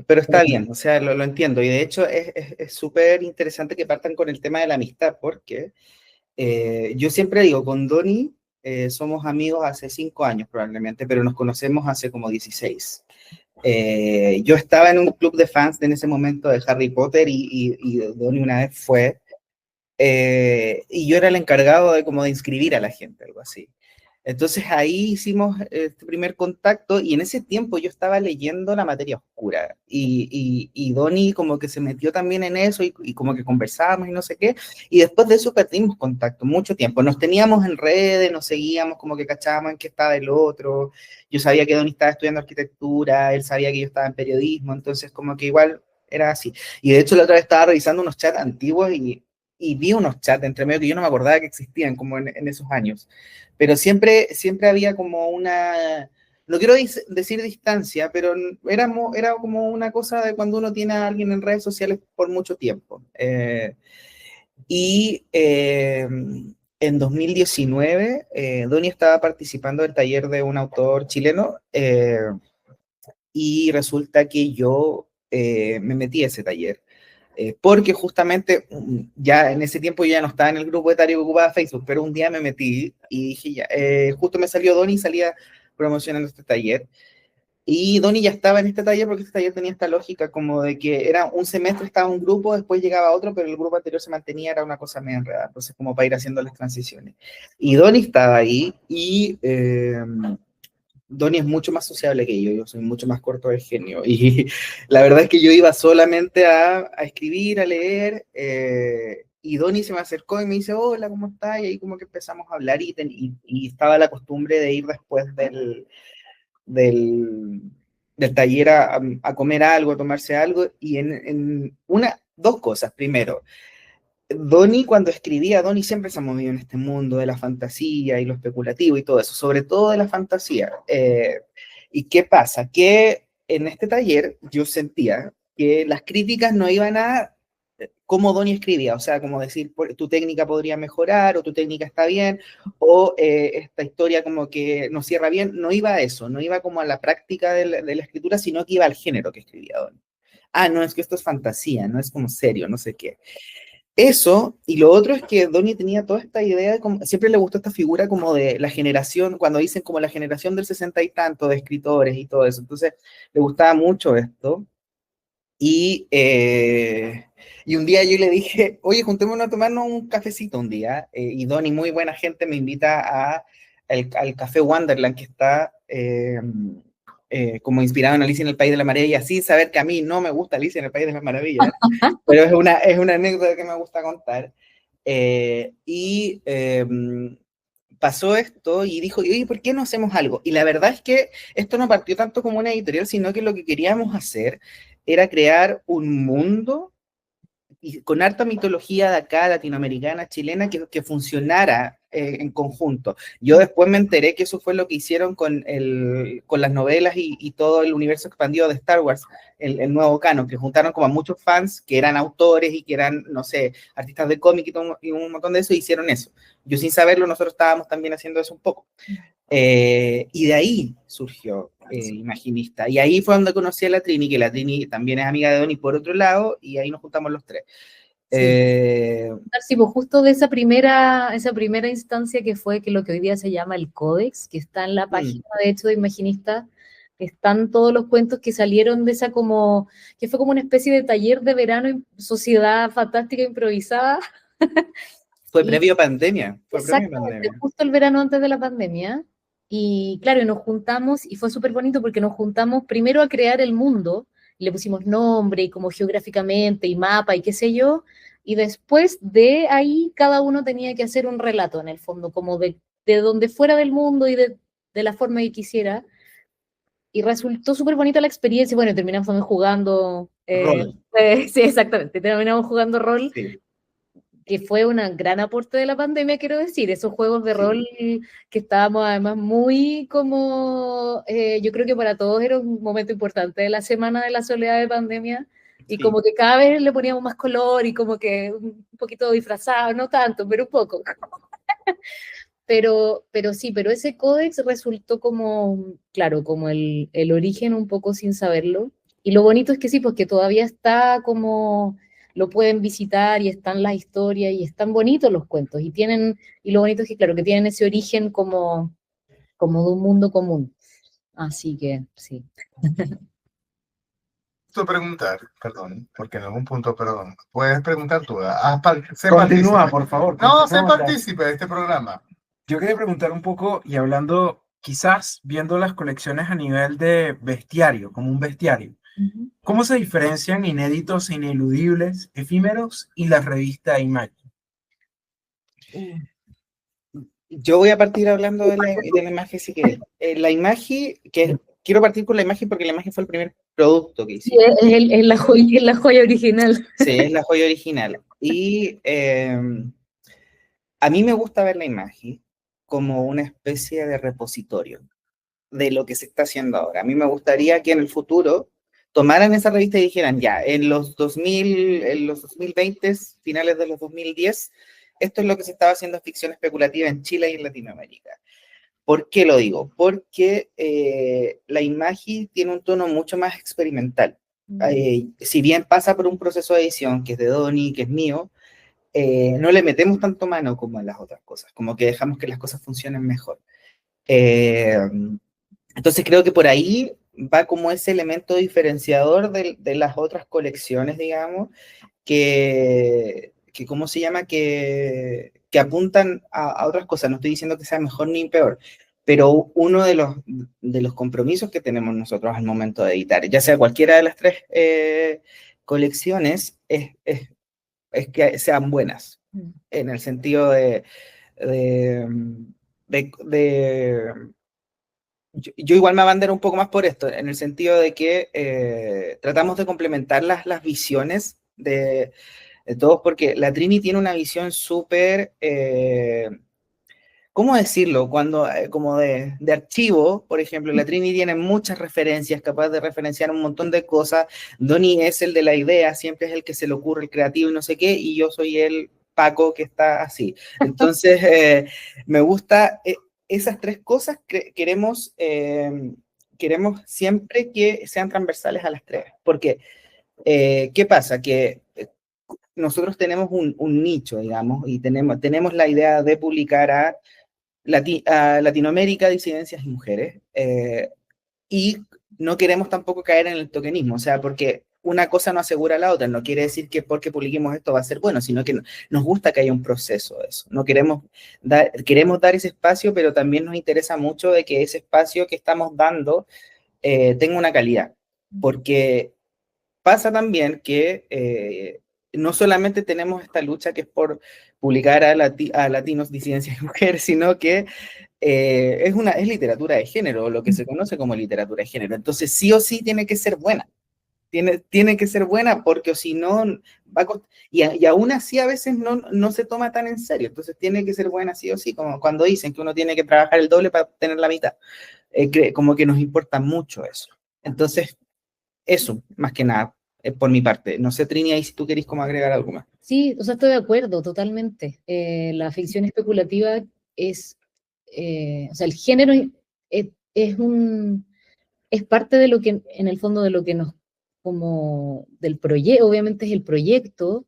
pero está bien, o sea, lo entiendo. Y de hecho es súper interesante que partan con el tema de la amistad, porque yo siempre digo, con Donnie somos amigos hace 5 años probablemente, pero nos conocemos hace como 16. Yo estaba en un club de fans en ese momento de Harry Potter y Donnie una vez fue, y yo era el encargado de como de inscribir a la gente, algo así. Entonces ahí hicimos este primer contacto y en ese tiempo yo estaba leyendo La Materia Oscura y Donnie como que se metió también en eso y como que conversábamos y no sé qué, y después de eso perdimos contacto mucho tiempo, nos teníamos en redes, nos seguíamos, como que cachábamos en qué estaba el otro, yo sabía que Donnie estaba estudiando arquitectura, él sabía que yo estaba en periodismo, entonces como que igual era así, y de hecho la otra vez estaba revisando unos chats antiguos y vi unos chats entre medio que yo no me acordaba que existían como en esos años, pero siempre había como una, no quiero decir distancia, pero era como una cosa de cuando uno tiene a alguien en redes sociales por mucho tiempo. En 2019, Donnie estaba participando del taller de un autor chileno y resulta que yo me metí a ese taller. Porque justamente ya en ese tiempo yo ya no estaba en el grupo etario que ocupaba Facebook, pero un día me metí y dije ya, justo me salió Donnie y salía promocionando este taller. Y Donnie ya estaba en este taller porque este taller tenía esta lógica como de que era un semestre estaba un grupo, después llegaba otro, pero el grupo anterior se mantenía, era una cosa medio enredada, entonces como para ir haciendo las transiciones. Y Donnie estaba ahí y Donnie es mucho más sociable que yo soy mucho más corto de genio. Y la verdad es que yo iba solamente a escribir, a leer, y Donnie se me acercó y me dice, hola, ¿cómo estás? Y ahí como que empezamos a hablar y estaba la costumbre de ir después del, del taller a comer algo, a tomarse algo, y dos cosas. Primero, Donnie, cuando escribía, Donnie siempre se ha movido en este mundo de la fantasía y lo especulativo y todo eso, sobre todo de la fantasía. ¿Y qué pasa? Que en este taller yo sentía que las críticas no iban a cómo Donnie escribía, o sea, como decir, tu técnica podría mejorar, o tu técnica está bien, o esta historia como que no cierra bien, no iba a eso, no iba como a la práctica de la escritura, sino que iba al género que escribía Donnie. Ah, no, es que esto es fantasía, no es como serio, no sé qué. Eso, y lo otro es que Donnie tenía toda esta idea, como, siempre le gustó esta figura como de la generación, cuando dicen como la generación del 60 y tanto de escritores y todo eso, entonces le gustaba mucho esto, y un día yo le dije, oye, juntémonos a tomarnos un cafecito un día, y Donnie, muy buena gente, me invita al Café Wonderland, que está como inspirado en Alicia en el País de la Maravilla, sin saber que a mí no me gusta Alicia en el País de las Maravillas, pero es una anécdota que me gusta contar. Pasó esto y dijo, oye, ¿por qué no hacemos algo? Y la verdad es que esto no partió tanto como una editorial, sino que lo que queríamos hacer era crear un mundo y con harta mitología de acá, latinoamericana, chilena, que funcionara en conjunto. Yo después me enteré que eso fue lo que hicieron con las novelas y todo el universo expandido de Star Wars, el nuevo canon, que juntaron como a muchos fans que eran autores y que eran, no sé, artistas de cómic y un montón de eso, y hicieron eso. Yo sin saberlo, nosotros estábamos también haciendo eso un poco. Y de ahí surgió Imaginista. Y ahí fue donde conocí a la Trini, que la Trini también es amiga de Donny por otro lado, y ahí nos juntamos los tres. Sí, pues justo de esa primera instancia que fue que lo que hoy día se llama el Códex, que está en la página de hecho de Imaginista, están todos los cuentos que salieron de esa como, que fue como una especie de taller de verano en sociedad fantástica improvisada. Fue previo pandemia. Exactamente, justo el verano antes de la pandemia. Y claro, y nos juntamos, y fue súper bonito porque nos juntamos primero a crear el mundo, y le pusimos nombre, y como geográficamente, y mapa, y qué sé yo, y después de ahí cada uno tenía que hacer un relato en el fondo, como de donde fuera del mundo y de la forma que quisiera. Y resultó súper bonita la experiencia. Bueno, terminamos también jugando. Rol. Sí, exactamente. Terminamos jugando rol, Sí. que fue un gran aporte de la pandemia, quiero decir. Esos juegos de rol que estábamos además muy como. Yo creo que para todos era un momento importante de la semana de la soledad de pandemia. Y como que cada vez le poníamos más color y como que un poquito disfrazado, no tanto, pero un poco. Pero sí, pero ese códex resultó como, claro, como el origen un poco sin saberlo. Y lo bonito es que sí, pues que todavía está como, lo pueden visitar y están las historias y están bonitos los cuentos. Y lo bonito es que, claro, que tienen ese origen como de un mundo común. Así que, sí. Preguntar, perdón, porque en algún punto, perdón, puedes preguntar tú. Continúa, por favor. No, sé partícipe de este programa. Yo quería preguntar un poco, y hablando, quizás viendo las colecciones a nivel de bestiario, como un bestiario, ¿cómo se diferencian inéditos e ineludibles, efímeros y la revista Imagi? Yo voy a partir hablando de la imagen, si quieres. La imagen, quiero partir con la imagen porque la imagen fue el primer producto que hicimos. Sí, es la joya original. Sí, es la joya original. Y a mí me gusta ver la imagen como una especie de repositorio de lo que se está haciendo ahora. A mí me gustaría que en el futuro tomaran esa revista y dijeran, ya, en los 2020, finales de los 2010, esto es lo que se estaba haciendo en ficción especulativa en Chile y en Latinoamérica. ¿Por qué lo digo? Porque la imagen tiene un tono mucho más experimental. Si bien pasa por un proceso de edición, que es de Donny, que es mío, no le metemos tanto mano como en las otras cosas, como que dejamos que las cosas funcionen mejor. Entonces creo que por ahí va como ese elemento diferenciador de las otras colecciones, digamos, que ¿cómo se llama? Que apuntan a otras cosas. No estoy diciendo que sea mejor ni peor, pero uno de los compromisos que tenemos nosotros al momento de editar, ya sea cualquiera de las tres colecciones, es que sean buenas, en el sentido de yo igual me abandero un poco más por esto, en el sentido de que tratamos de complementar las visiones de todos, porque la Trini tiene una visión súper, ¿cómo decirlo? Como de archivo, por ejemplo, la Trini tiene muchas referencias, capaz de referenciar un montón de cosas. Donny es el de la idea, siempre es el que se le ocurre, el creativo y no sé qué, y yo soy el Paco que está así. Entonces, me gusta esas tres cosas, queremos siempre que sean transversales a las tres, porque ¿qué pasa? Que nosotros tenemos un nicho, digamos, y tenemos la idea de publicar a Latinoamérica, disidencias y mujeres, y no queremos tampoco caer en el tokenismo, o sea, porque una cosa no asegura a la otra, no quiere decir que porque publiquemos esto va a ser bueno, sino que nos gusta que haya un proceso de eso, no queremos dar ese espacio, pero también nos interesa mucho de que ese espacio que estamos dando tenga una calidad, porque pasa también que no solamente tenemos esta lucha que es por publicar a latinos, disidencias y mujeres, sino que es literatura de género, lo que se conoce como literatura de género. Entonces, sí o sí tiene que ser buena. Tiene que ser buena porque si no, va a y aún así a veces no se toma tan en serio. Entonces tiene que ser buena sí o sí, como cuando dicen que uno tiene que trabajar el doble para obtener la mitad. Como que nos importa mucho eso. Entonces, eso, más que nada, por mi parte. No sé, Trini, ahí si tú querés como agregar algo más. Sí, o sea, estoy de acuerdo totalmente. La ficción especulativa es, o sea, el género es parte de lo que, en el fondo, de lo que nos, como del proyecto, obviamente es el proyecto,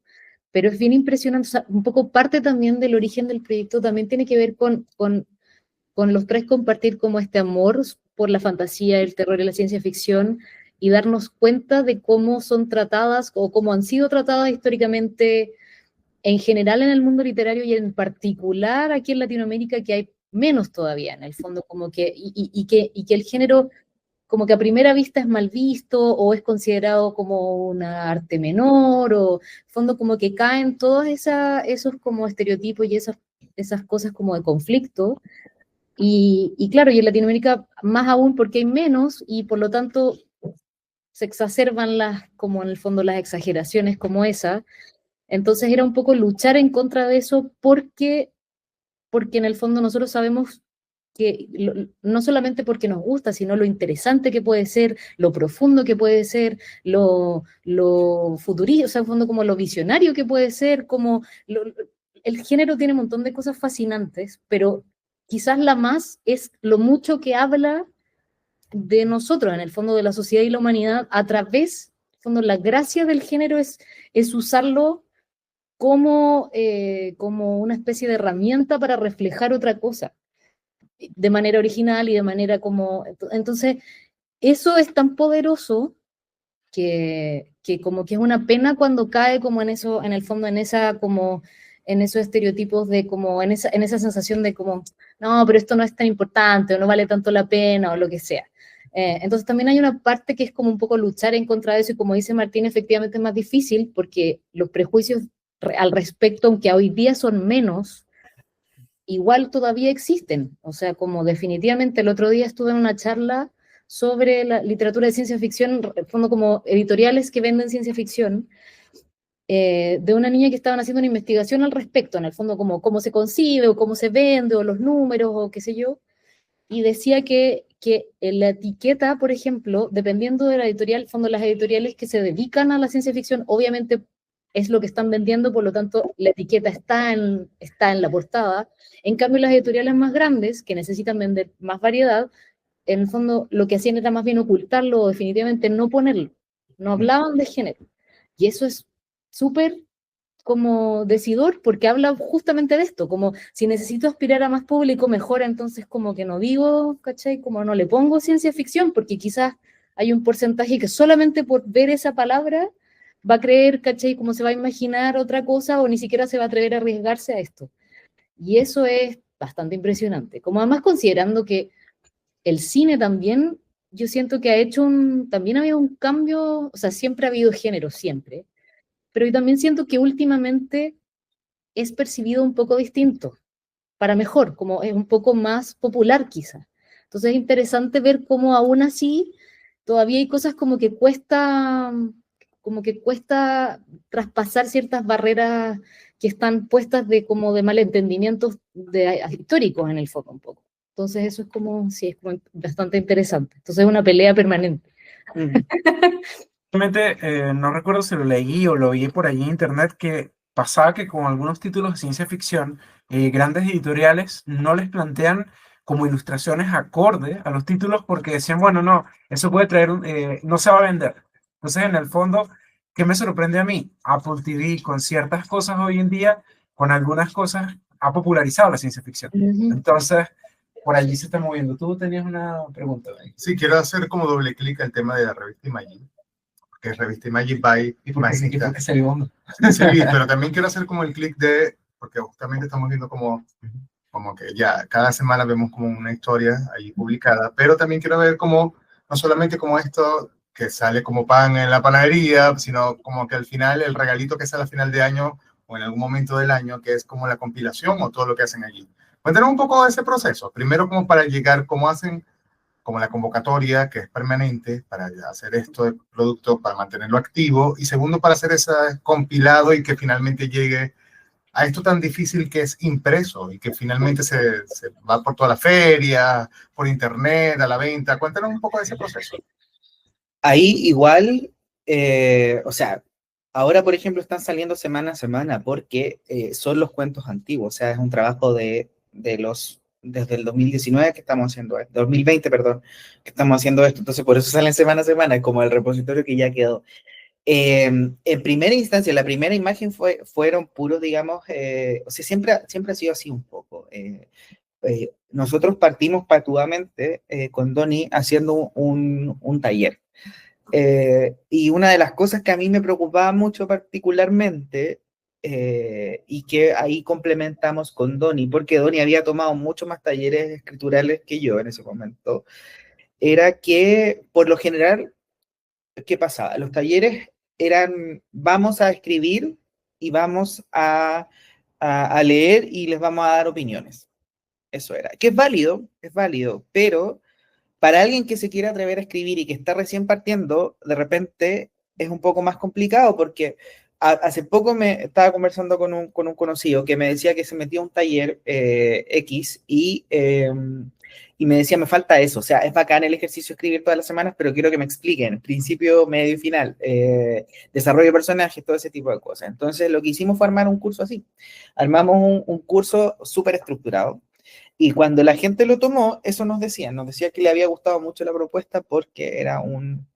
pero es bien impresionante, o sea, un poco parte también del origen del proyecto también tiene que ver con los tres compartir como este amor por la fantasía, el terror y la ciencia ficción, y darnos cuenta de cómo son tratadas o cómo han sido tratadas históricamente en general en el mundo literario y en particular aquí en Latinoamérica, que hay menos todavía, en el fondo, como que, y que el género como que a primera vista es mal visto o es considerado como una arte menor, o en el fondo como que caen todos esos como estereotipos y esas cosas como de conflicto. Y claro, y en Latinoamérica más aún porque hay menos y por lo tanto se exacerban como en el fondo las exageraciones como esa. Entonces era un poco luchar en contra de eso porque en el fondo nosotros sabemos que no solamente porque nos gusta, sino lo interesante que puede ser, lo profundo que puede ser, lo futurista, o sea, en el fondo como lo visionario que puede ser, el género tiene un montón de cosas fascinantes, pero quizás la más es lo mucho que habla de nosotros, en el fondo de la sociedad y la humanidad, a través, en el fondo, la gracia del género es usarlo como una especie de herramienta para reflejar otra cosa, de manera original y de manera como... Entonces, eso es tan poderoso que como que es una pena cuando cae como en eso, en el fondo, en esos estereotipos de como, en esa sensación de como, no, pero esto no es tan importante, o no vale tanto la pena, o lo que sea. Entonces también hay una parte que es como un poco luchar en contra de eso, y como dice Martín, efectivamente es más difícil, porque los prejuicios al respecto, aunque hoy día son menos, igual todavía existen. O sea, como definitivamente el otro día estuve en una charla sobre la literatura de ciencia ficción, en fondo como editoriales que venden ciencia ficción, de una niña que estaban haciendo una investigación al respecto, en el fondo como cómo se concibe o cómo se vende o los números o qué sé yo, y decía que la etiqueta, por ejemplo, dependiendo de la editorial, en el fondo las editoriales que se dedican a la ciencia ficción, obviamente es lo que están vendiendo, por lo tanto la etiqueta está en la portada. En cambio, las editoriales más grandes, que necesitan vender más variedad, en el fondo lo que hacían era más bien ocultarlo o definitivamente no ponerlo. No hablaban de género. Y eso es súper como decidor porque habla justamente de esto, como si necesito aspirar a más público, mejor entonces como que no digo, ¿cachai? Como no le pongo ciencia ficción porque quizás hay un porcentaje que solamente por ver esa palabra va a creer, ¿cachai? Como se va a imaginar otra cosa o ni siquiera se va a atrever a arriesgarse a esto. Y eso es bastante impresionante. Como además considerando que el cine también, yo siento que ha hecho también había un cambio, o sea, siempre ha habido género, siempre, pero yo también siento que últimamente es percibido un poco distinto, para mejor, como es un poco más popular quizá. Entonces es interesante ver cómo aún así todavía hay cosas como que cuesta traspasar ciertas barreras que están puestas de como de malentendimientos históricos en el fondo un poco. Entonces eso es como, sí, es como bastante interesante. Entonces es una pelea permanente. Realmente, no recuerdo si lo leí o lo vi por allí en internet, que pasaba que con algunos títulos de ciencia ficción, grandes editoriales no les plantean como ilustraciones acorde a los títulos porque decían, bueno, no, eso puede traer, no se va a vender. Entonces, en el fondo, ¿qué me sorprende a mí? Apple TV con ciertas cosas hoy en día, con algunas cosas, ha popularizado la ciencia ficción. Entonces, por allí se está moviendo. Tú tenías una pregunta. Sí, quiero hacer como doble clic al tema de la revista Imagine, que es revista Imagine by Imagine. Sí, pero también quiero hacer como el clic porque justamente estamos viendo como que ya cada semana vemos como una historia ahí publicada, pero también quiero ver como, no solamente como esto que sale como pan en la panadería, sino como que al final el regalito que sale a final de año o en algún momento del año, que es como la compilación o todo lo que hacen allí. Cuéntanos un poco de ese proceso. Primero como para llegar, cómo hacen como la convocatoria, que es permanente, para hacer esto de producto, para mantenerlo activo, y segundo, para hacer ese compilado y que finalmente llegue a esto tan difícil que es impreso y que finalmente se va por toda la feria, por internet, a la venta. Cuéntanos un poco de ese proceso. Ahí igual, o sea, ahora por ejemplo están saliendo semana a semana porque son los cuentos antiguos, o sea, es un trabajo desde el 2019 que estamos haciendo esto, 2020, perdón, que estamos haciendo esto, entonces por eso salen semana a semana, como el repositorio que ya quedó. En primera instancia, la primera imagen fueron puros, digamos, o sea, siempre ha sido así un poco. Nosotros partimos patudamente con Donny haciendo un taller. Y una de las cosas que a mí me preocupaba mucho particularmente, y que ahí complementamos con Donny, porque Donny había tomado mucho más talleres escriturales que yo en ese momento, era que por lo general, ¿qué pasaba? Los talleres eran, vamos a escribir y vamos a leer y les vamos a dar opiniones. Eso era, que es válido, pero para alguien que se quiere atrever a escribir y que está recién partiendo, de repente es un poco más complicado porque hace poco me estaba conversando con un conocido que me decía que se metió a un taller X y me decía, me falta eso, o sea, es bacán el ejercicio de escribir todas las semanas, pero quiero que me expliquen principio, medio y final, desarrollo de personajes, todo ese tipo de cosas. Entonces lo que hicimos fue armar un curso así. Armamos un curso súper estructurado. Y cuando la gente lo tomó, eso nos decía que le había gustado mucho la propuesta porque era un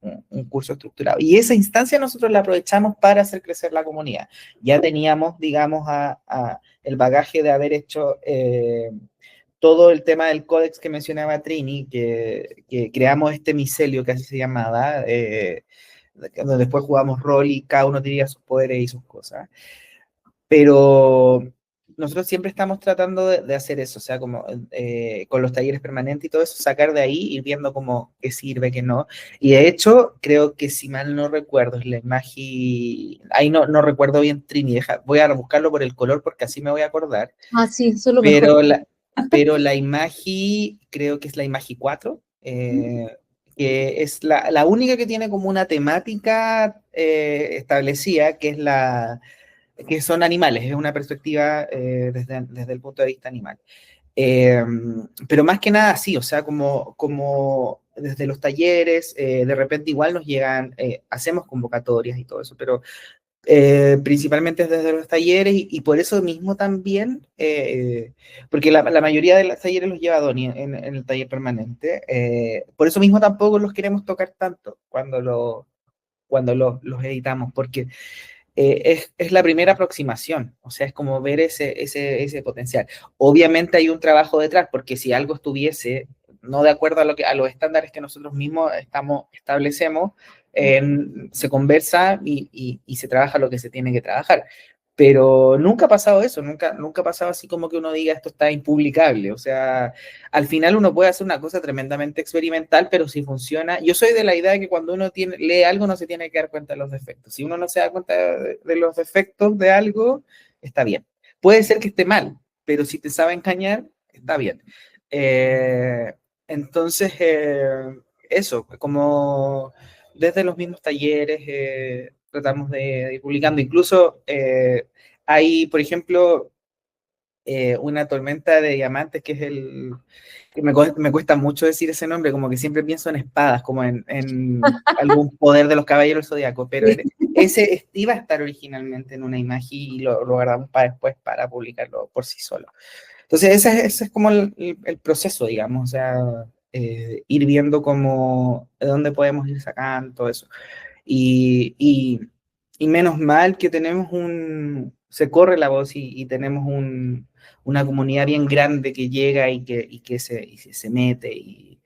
curso estructurado. Y esa instancia nosotros la aprovechamos para hacer crecer la comunidad. Ya teníamos, digamos, el bagaje de haber hecho todo el tema del códex que mencionaba Trini, que creamos este micelio, que así se llamaba, donde después jugamos rol y cada uno diría sus poderes y sus cosas. Pero nosotros siempre estamos tratando de hacer eso, o sea, como con los talleres permanentes y todo eso, sacar de ahí y viendo cómo qué sirve, qué no. Y de hecho, creo que si mal no recuerdo, es la imagen, ahí no recuerdo bien Trini, voy a buscarlo por el color porque así me voy a acordar. Ah, sí, eso es lo Pero mejor. pero la imagen, creo que es la imagen 4, que es la única que tiene como una temática establecida, que son animales, es una perspectiva desde el punto de vista animal. Pero más que nada, sí, o sea, como desde los talleres, de repente igual nos llegan, hacemos convocatorias y todo eso, pero principalmente desde los talleres y por eso mismo también, porque la mayoría de los talleres los lleva Donny en el taller permanente, por eso mismo tampoco los queremos tocar tanto cuando los editamos, porque es la primera aproximación, o sea, es como ver ese potencial. Obviamente hay un trabajo detrás, porque si algo estuviese no de acuerdo a los estándares que nosotros mismos establecemos, se conversa y se trabaja lo que se tiene que trabajar. Pero nunca ha pasado eso, nunca ha pasado así como que uno diga esto está impublicable. O sea, al final uno puede hacer una cosa tremendamente experimental, pero si funciona, yo soy de la idea de que cuando uno lee algo no se tiene que dar cuenta de los defectos. Si uno no se da cuenta de los defectos de algo, está bien. Puede ser que esté mal, pero si te sabe engañar, está bien. Entonces, eso, como desde los mismos talleres tratamos de ir publicando. Incluso hay, por ejemplo, una tormenta de diamantes, que es que me cuesta mucho decir ese nombre, como que siempre pienso en espadas, como en algún poder de los caballeros del zodiaco, pero ese iba a estar originalmente en una imagen y lo guardamos para después para publicarlo por sí solo. Entonces ese es como el proceso, digamos, o sea, ir viendo cómo, de dónde podemos ir sacando todo eso. Y menos mal que tenemos se corre la voz y tenemos una comunidad bien grande que llega y que se mete. Y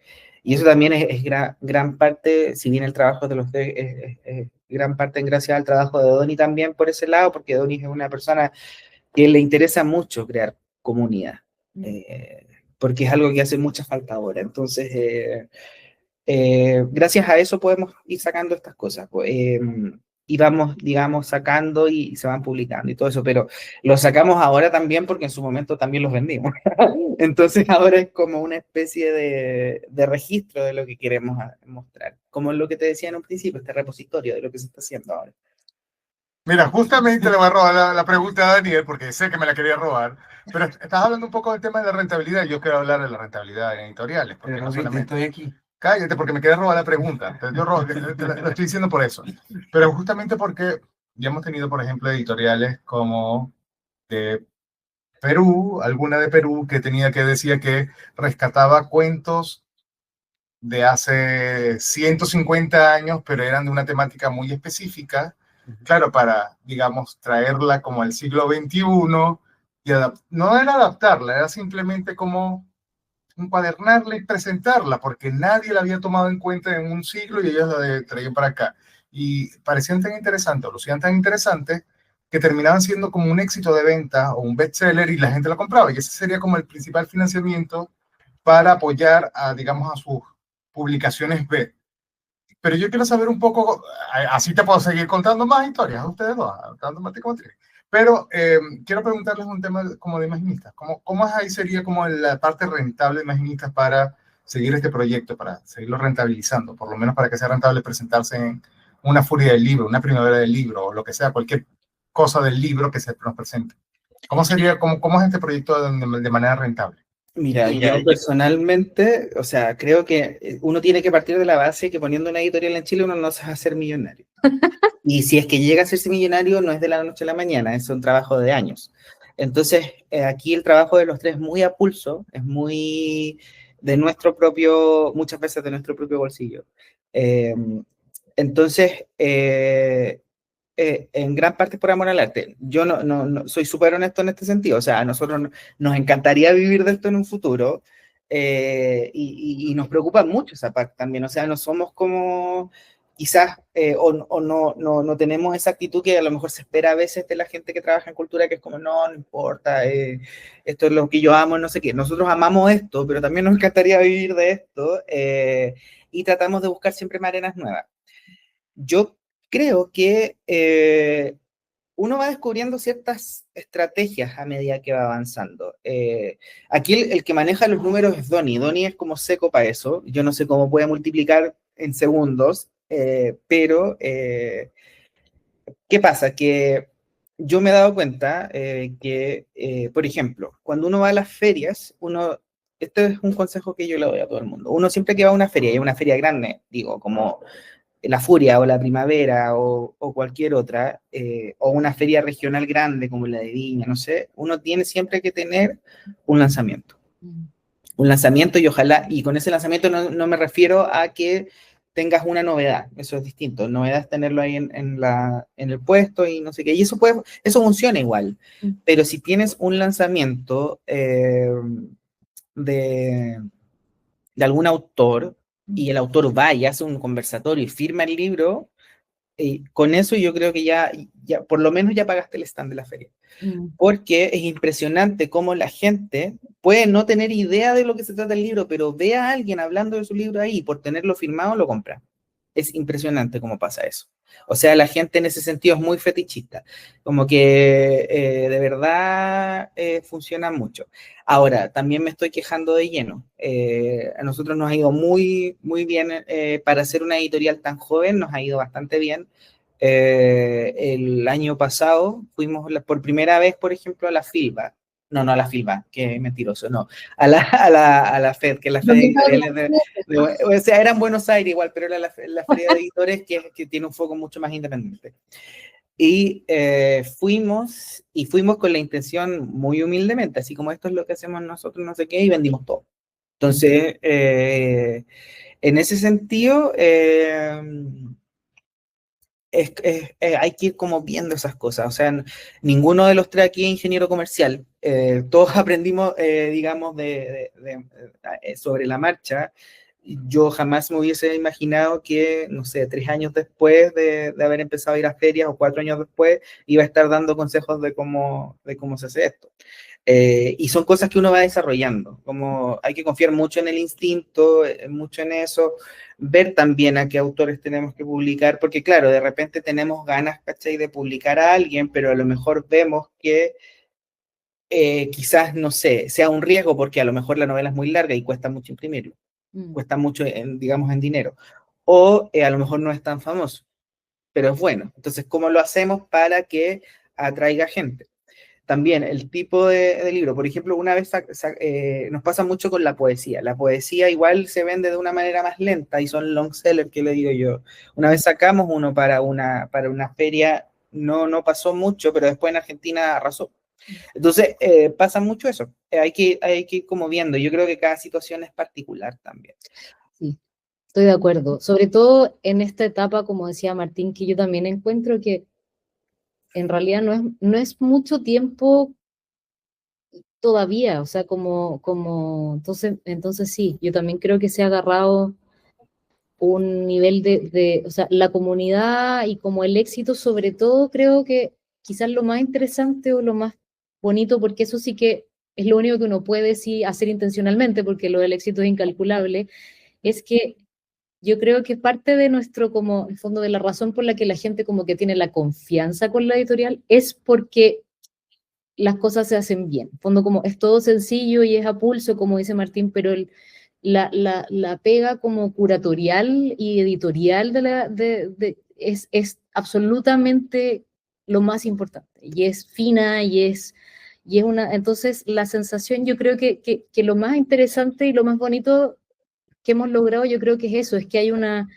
eso también es gran parte, si bien el trabajo de los es gran parte en gracias al trabajo de Donny también por ese lado, porque Donny es una persona que le interesa mucho crear comunidad, porque es algo que hace mucha falta ahora. Entonces, gracias a eso podemos ir sacando estas cosas. y vamos, digamos, sacando y se van publicando y todo eso, pero los sacamos ahora también porque en su momento también los vendimos. Entonces ahora es como una especie de registro de lo que queremos mostrar, como lo que te decía en un principio, este repositorio de lo que se está haciendo ahora. Mira, justamente le voy a robar la pregunta a Daniel, porque sé que me la quería robar, pero estás hablando un poco del tema de la rentabilidad. Yo quiero hablar de la rentabilidad en editoriales, porque Pero no solamente... estoy aquí. Cállate, porque me quedé robar la pregunta. Entonces, lo estoy diciendo por eso. Pero justamente porque ya hemos tenido, por ejemplo, editoriales como de Perú, alguna de Perú, que decía que rescataba cuentos de hace 150 años, pero eran de una temática muy específica, claro, para, digamos, traerla como al siglo XXI y no era adaptarla, era simplemente como encuadernarla y presentarla, porque nadie la había tomado en cuenta en un siglo y ellos la traían para acá. Y parecían tan interesantes, o lucían tan interesantes, que terminaban siendo como un éxito de venta o un bestseller y la gente lo compraba. Y ese sería como el principal financiamiento para apoyar a, digamos, a sus publicaciones B. Pero yo quiero saber un poco, así te puedo seguir contando más historias a ustedes dos, tanto Mati como Trini. Pero quiero preguntarles un tema como de imaginistas. ¿Cómo ahí sería como la parte rentable de imaginistas para seguir este proyecto, para seguirlo rentabilizando, por lo menos para que sea rentable presentarse en una furia del libro, una primavera del libro, o lo que sea, cualquier cosa del libro que se nos presente? ¿Cómo sería, cómo es este proyecto de manera rentable? Mira, yo personalmente, o sea, creo que uno tiene que partir de la base que poniendo una editorial en Chile uno no se va a hacer millonario. Y si es que llega a hacerse millonario, no es de la noche a la mañana, es un trabajo de años. Entonces, aquí el trabajo de los tres es muy a pulso, es muy de nuestro propio, muchas veces de nuestro propio bolsillo. Entonces, en gran parte por amor al arte. Yo no soy súper honesto en este sentido, o sea, a nosotros nos encantaría vivir de esto en un futuro, y nos preocupa mucho esa parte también, o sea, no somos como quizás, o no tenemos esa actitud que a lo mejor se espera a veces de la gente que trabaja en cultura, que es como, no importa, esto es lo que yo amo, no sé qué. Nosotros amamos esto, pero también nos encantaría vivir de esto, y tratamos de buscar siempre marenas nuevas. Yo creo que uno va descubriendo ciertas estrategias a medida que va avanzando. Aquí el que maneja los números es Donnie. Donnie es como seco para eso. Yo no sé cómo puede multiplicar en segundos, pero ¿qué pasa? Que yo me he dado cuenta que, por ejemplo, cuando uno va a las ferias, este es un consejo que yo le doy a todo el mundo. Uno siempre que va a una feria, y una feria grande, digo, como la Furia o la Primavera o cualquier otra, o una feria regional grande como la de Viña, no sé, uno tiene siempre que tener un lanzamiento. Un lanzamiento y ojalá, y con ese lanzamiento no me refiero a que tengas una novedad, eso es distinto. Novedad es tenerlo ahí en el puesto y no sé qué, y eso funciona igual. Pero si tienes un lanzamiento de algún autor, y el autor va y hace un conversatorio y firma el libro, con eso yo creo que ya por lo menos ya pagaste el stand de la feria. Porque es impresionante cómo la gente puede no tener idea de lo que se trata el libro, pero ve a alguien hablando de su libro ahí y por tenerlo firmado lo compra. Es impresionante cómo pasa eso. O sea, la gente en ese sentido es muy fetichista, como que de verdad funciona mucho. Ahora, también me estoy quejando de lleno. A nosotros nos ha ido muy, muy bien, para ser una editorial tan joven, nos ha ido bastante bien. El año pasado fuimos por primera vez, por ejemplo, a la FILBA. No a la FILBA, que mentiroso, no. A la FED, que es la Feria de Editoriales o sea, era en Buenos Aires igual, pero era la Feria de Editores que tiene un foco mucho más independiente. Y fuimos con la intención muy humildemente, así como esto es lo que hacemos nosotros, no sé qué, y vendimos todo. Entonces, en ese sentido, hay que ir como viendo esas cosas. O sea, ninguno de los tres aquí es ingeniero comercial. Todos aprendimos, digamos, sobre la marcha. yo jamás me hubiese imaginado que, no sé, 3 años después de haber empezado a ir a ferias o 4 años después, iba a estar dando consejos de cómo se hace esto. Y son cosas que uno va desarrollando, como hay que confiar mucho en el instinto, mucho en eso, ver también a qué autores tenemos que publicar, porque claro, de repente tenemos ganas, ¿cachai?, de publicar a alguien, pero a lo mejor vemos que quizás, no sé, sea un riesgo porque a lo mejor la novela es muy larga y cuesta mucho imprimirlo, cuesta mucho, digamos, en dinero, o a lo mejor no es tan famoso, pero es bueno. Entonces, ¿cómo lo hacemos para que atraiga gente? También el tipo de libro, por ejemplo, una vez nos pasa mucho con la poesía. La poesía igual se vende de una manera más lenta y son long sellers, que le digo yo. Una vez sacamos uno para una feria, no pasó mucho, pero después en Argentina arrasó. Entonces, pasa mucho eso. Hay que ir como viendo. Yo creo que cada situación es particular también. Sí, estoy de acuerdo. Sobre todo en esta etapa, como decía Martín, que yo también encuentro que en realidad no es mucho tiempo todavía, o sea, entonces sí, yo también creo que se ha agarrado un nivel o sea, la comunidad y como el éxito, sobre todo, creo que quizás lo más interesante o lo más bonito, porque eso sí que es lo único que uno puede sí hacer intencionalmente, porque lo del éxito es incalculable, es que yo creo que parte de nuestro, como, el fondo de la razón por la que la gente como que tiene la confianza con la editorial, es porque las cosas se hacen bien. En fondo, como es todo sencillo y es a pulso, como dice Martín, pero la pega como curatorial y editorial es absolutamente lo más importante. Y es fina y es una... Entonces, la sensación, yo creo que lo más interesante y lo más bonito que hemos logrado, yo creo que es eso, es que hay una...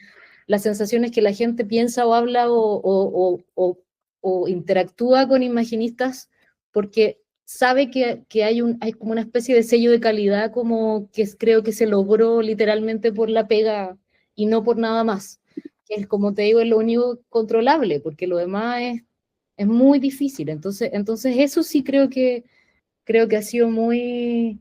La sensación es que la gente piensa o habla o interactúa con imaginistas porque sabe que hay como una especie de sello de calidad como que creo que se logró literalmente por la pega y no por nada más. Que es, como te digo, es lo único controlable, porque lo demás es muy difícil. Entonces eso sí creo que ha sido muy...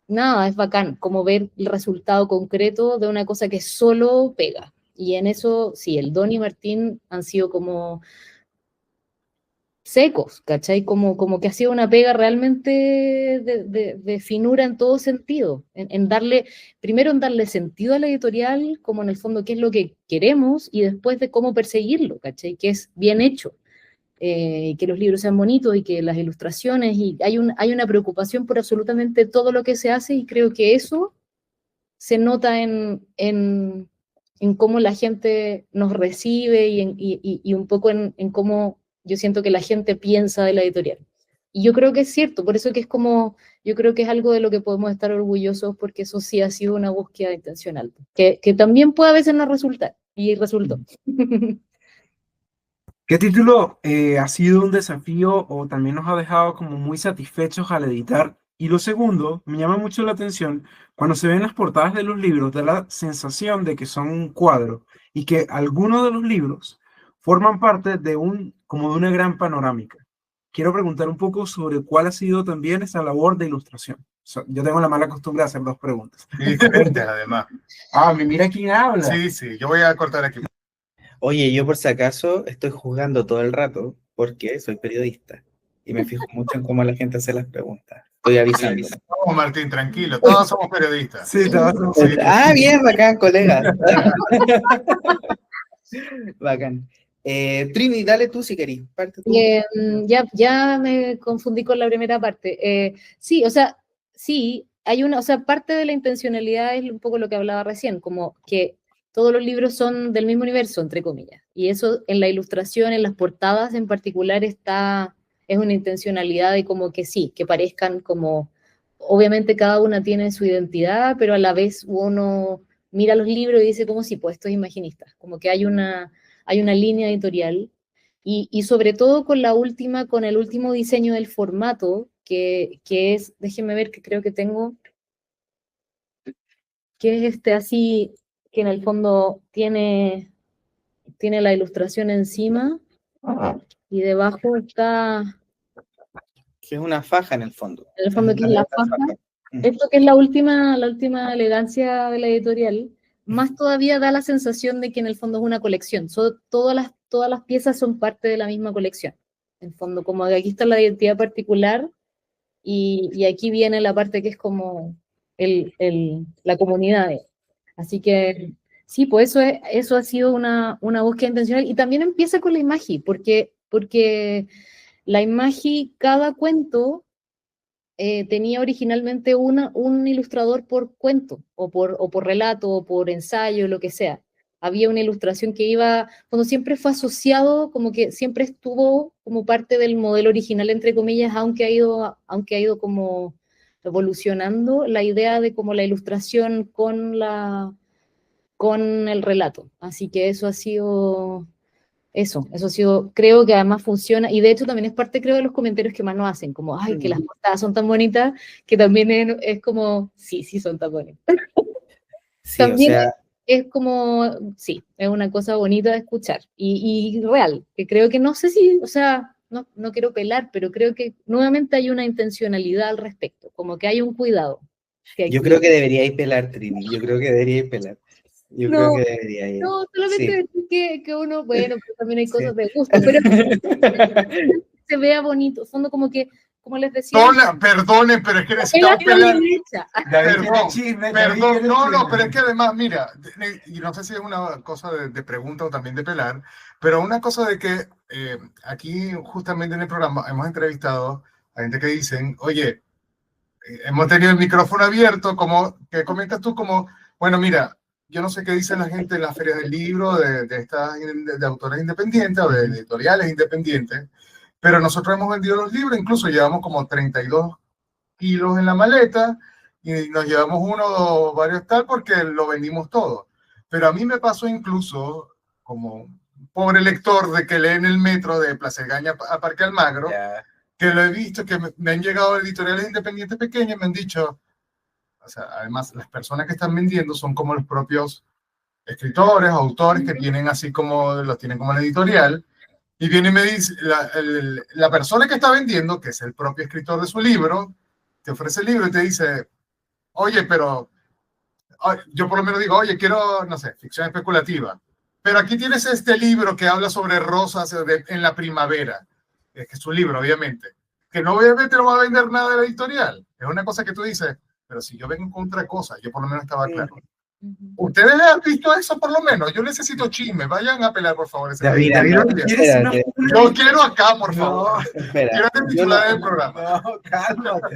Nada, es bacán, como ver el resultado concreto de una cosa que solo pega. Y en eso, sí, el Don y Martín han sido como secos, ¿cachai? Como que ha sido una pega realmente de finura en todo sentido, en darle, primero en darle sentido a la editorial, como en el fondo qué es lo que queremos, y después de cómo perseguirlo, ¿cachai? Que es bien hecho, que los libros sean bonitos y que las ilustraciones, y hay una preocupación por absolutamente todo lo que se hace, y creo que eso se nota en cómo la gente nos recibe y un poco en cómo yo siento que la gente piensa de la editorial. Y yo creo que es cierto, por eso que es como, yo creo que es algo de lo que podemos estar orgullosos, porque eso sí ha sido una búsqueda intencional, que también puede a veces no resultar, y resultó. ¿Qué título ha sido un desafío o también nos ha dejado como muy satisfechos al editar? Y lo segundo, me llama mucho la atención, cuando se ven las portadas de los libros, da la sensación de que son un cuadro y que algunos de los libros forman parte de como de una gran panorámica. Quiero preguntar un poco sobre cuál ha sido también esa labor de ilustración. Yo tengo la mala costumbre de hacer 2 preguntas. Y diferentes, además. Mira quién habla. Sí, yo voy a cortar aquí. Oye, yo por si acaso estoy juzgando todo el rato porque soy periodista y me fijo mucho en cómo la gente hace las preguntas. Estoy avisando. No, Martín, tranquilo, todos somos periodistas. Sí, todos. Sí. Bien, bacán, colega. Bacán. Trini, dale tú si querís. Parte tú. Ya me confundí con la primera parte. Sí, o sea, sí, o sea, parte de la intencionalidad es un poco lo que hablaba recién, como que todos los libros son del mismo universo, entre comillas. Y eso en la ilustración, en las portadas en particular, es una intencionalidad de como que sí, que parezcan como, obviamente cada una tiene su identidad, pero a la vez uno mira los libros y dice como sí, pues esto es imaginista, como que hay una línea editorial y sobre todo con el último diseño del formato, que es, déjenme ver que creo que tengo, que es así, que en el fondo tiene la ilustración encima y debajo está, Que es una faja en el fondo. en el fondo que es la faja. esto que es la última elegancia de la editorial, más todavía da la sensación de que en el fondo es una colección. Todas las piezas son parte de la misma colección. En el fondo, como que aquí está la identidad particular y aquí viene la parte que es como la comunidad. Así que sí, pues eso ha sido una búsqueda intencional. Y también empieza con la imagen, porque la imagen, cada cuento tenía originalmente un ilustrador por cuento, o por relato, o por ensayo, lo que sea. Había una ilustración que cuando siempre fue asociado, como que siempre estuvo como parte del modelo original, entre comillas, aunque ha ido como evolucionando la idea de como la ilustración con el relato. Así que eso ha sido creo que además funciona, y de hecho también es parte, creo, de los comentarios que más nos hacen, como, ay, que las portadas son tan bonitas, que también es como, sí, son tan bonitas. Sí, También o sea, es como, sí, es una cosa bonita de escuchar, y real, que creo que no sé si, o sea, no quiero pelar, pero creo que nuevamente hay una intencionalidad al respecto, como que hay un cuidado. yo creo que deberíais pelar, Trini, yo creo que deberíais pelar. Yo creo No, que deberíais. no, solamente Sí, decir que uno, bueno, pero también hay sí. cosas de gusto, pero se vea bonito, fondo como que, como les decía, Perdone, pero es que la necesitamos pela pelar. bien hecha. Perdón, no, pero es que además, mira, y no sé si es una cosa de pregunta o también de pelar, pero una cosa de que aquí justamente en el programa hemos entrevistado a gente que dicen, oye, hemos tenido el micrófono abierto, como que comentas tú como, bueno, mira, yo no sé qué dice la gente en las ferias del libro, de autores independientes o de editoriales independientes, pero nosotros hemos vendido los libros, incluso llevamos como 32 kilos en la maleta y nos llevamos uno o varios tal porque lo vendimos todo. Pero a mí me pasó incluso como pobre lector de que lee en el metro de Plaza Gaña a Parque Almagro, que lo he visto, que me han llegado editoriales independientes pequeñas y me han dicho, o sea, además las personas que están vendiendo son como los propios escritores, autores que tienen así como, los tienen como la editorial, y viene y me dice, la persona que está vendiendo, que es el propio escritor de su libro, te ofrece el libro y te dice, oye, pero yo por lo menos digo, oye, quiero, no sé, ficción especulativa, pero aquí tienes este libro que habla sobre rosas en la primavera, que es su libro, obviamente, que no obviamente no va a vender nada de la editorial, es una cosa que tú dices, pero si yo vengo con otra cosa, yo por lo menos estaba claro. ¿Ustedes han visto eso por lo menos? Yo necesito chisme. Vayan a pelear, por favor. Mira, Yo quiero acá, por favor. Espera, Quiero que titular del programa. No, cálmate.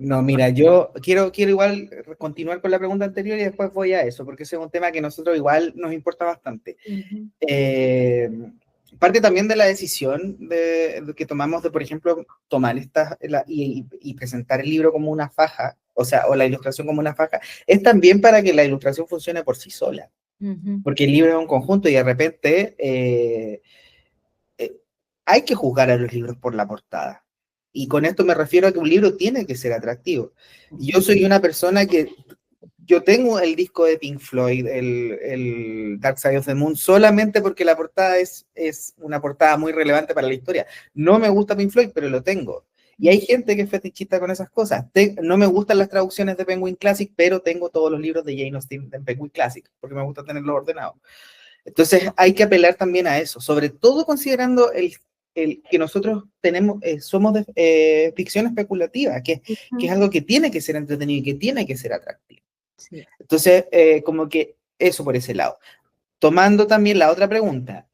No, mira, yo quiero igual continuar con la pregunta anterior y después voy a eso, porque ese es un tema que a nosotros igual nos importa bastante. Parte también de la decisión que tomamos de, por ejemplo, tomar y presentar el libro como una faja, o la ilustración como una faja, es también para que la ilustración funcione por sí sola. Porque el libro es un conjunto y de repente hay que juzgar a los libros por la portada. Y con esto me refiero a que un libro tiene que ser atractivo. Yo soy una persona que yo tengo el disco de Pink Floyd, el Dark Side of the Moon, solamente porque la portada es una portada muy relevante para la historia. No me gusta Pink Floyd, pero lo tengo. Y hay gente que es fetichista con esas cosas. No me gustan las traducciones de Penguin Classic, pero tengo todos los libros de Jane Austen en Penguin Classic, porque me gusta tenerlos ordenados. Entonces hay que apelar también a eso, sobre todo considerando el que nosotros somos de ficción especulativa, que es algo que tiene que ser entretenido y que tiene que ser atractivo. Sí. Entonces, como que eso por ese lado. Tomando también la otra pregunta,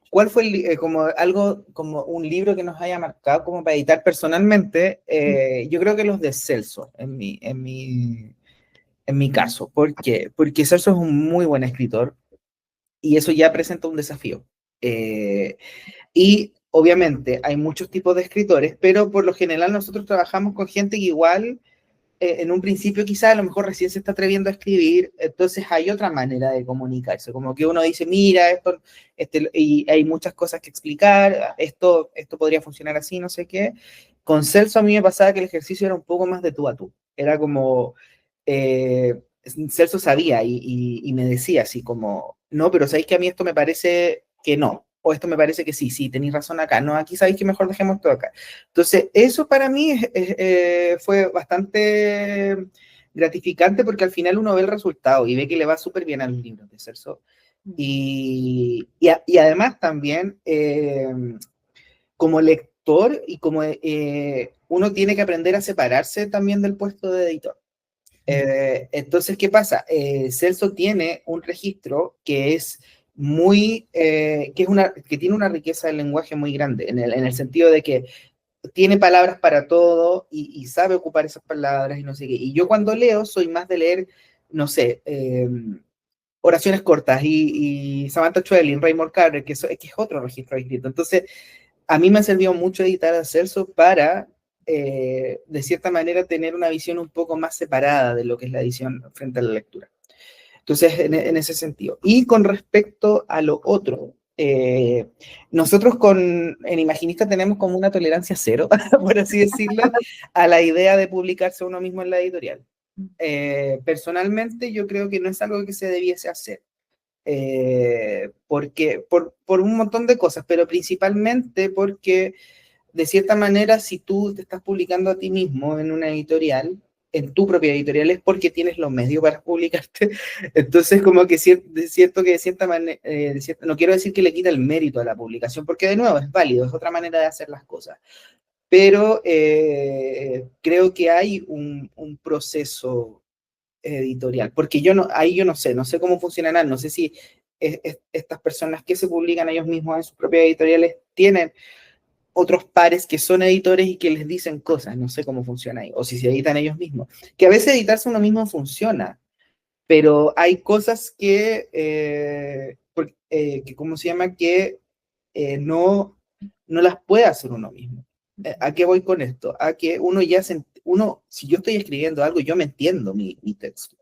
¿cuál fue como un libro que nos haya marcado como para editar personalmente? Yo creo que los de Celso, en mi caso. ¿Por qué? Porque Celso es un muy buen escritor y eso ya presenta un desafío. Y obviamente hay muchos tipos de escritores, pero por lo general nosotros trabajamos con gente que igual en un principio quizás a lo mejor recién se está atreviendo a escribir, entonces hay otra manera de comunicarse, como que uno dice, mira, y hay muchas cosas que explicar, esto podría funcionar así, no sé qué. Con Celso a mí me pasaba que el ejercicio era un poco más de tú a tú, era como, Celso sabía y me decía así como, no, pero sabéis que a mí esto me parece que no, o esto me parece que sí, tenéis razón acá, no, aquí sabéis que mejor dejemos todo acá. Entonces, eso para mí fue bastante gratificante porque al final uno ve el resultado y ve que le va súper bien a los libros de Celso. Y además también, como lector y como uno tiene que aprender a separarse también del puesto de editor. Entonces, ¿qué pasa? Celso tiene un registro que es muy, que tiene una riqueza del lenguaje muy grande, en el sentido de que tiene palabras para todo y sabe ocupar esas palabras y no sé qué. Y yo cuando leo soy más de leer, no sé, oraciones cortas y Samantha Schweblin, Raymond Carver, que es otro registro escrito. Entonces, a mí me ha servido mucho editar a Celso para, de cierta manera, tener una visión un poco más separada de lo que es la edición frente a la lectura. Entonces, en ese sentido. Y con respecto a lo otro, nosotros en Imaginista tenemos como una tolerancia cero, por así decirlo, a la idea de publicarse uno mismo en la editorial. Personalmente, yo creo que no es algo que se debiese hacer. Porque por un montón de cosas, pero principalmente porque, de cierta manera, si tú te estás publicando a ti mismo en una editorial, en tu propia editorial, es porque tienes los medios para publicarte. Entonces, como que de cierta manera, no quiero decir que le quita el mérito a la publicación, porque de nuevo es válido, es otra manera de hacer las cosas. Pero creo que hay un proceso editorial, porque ahí yo no sé cómo funcionarán, no sé si estas personas que se publican ellos mismos en sus propias editoriales tienen otros pares que son editores y que les dicen cosas, no sé cómo funciona ahí, o si se editan ellos mismos, que a veces editarse uno mismo funciona, pero hay cosas que ¿cómo se llama? Que no las puede hacer uno mismo. ¿A qué voy con esto? A que si yo estoy escribiendo algo, yo me entiendo mi texto.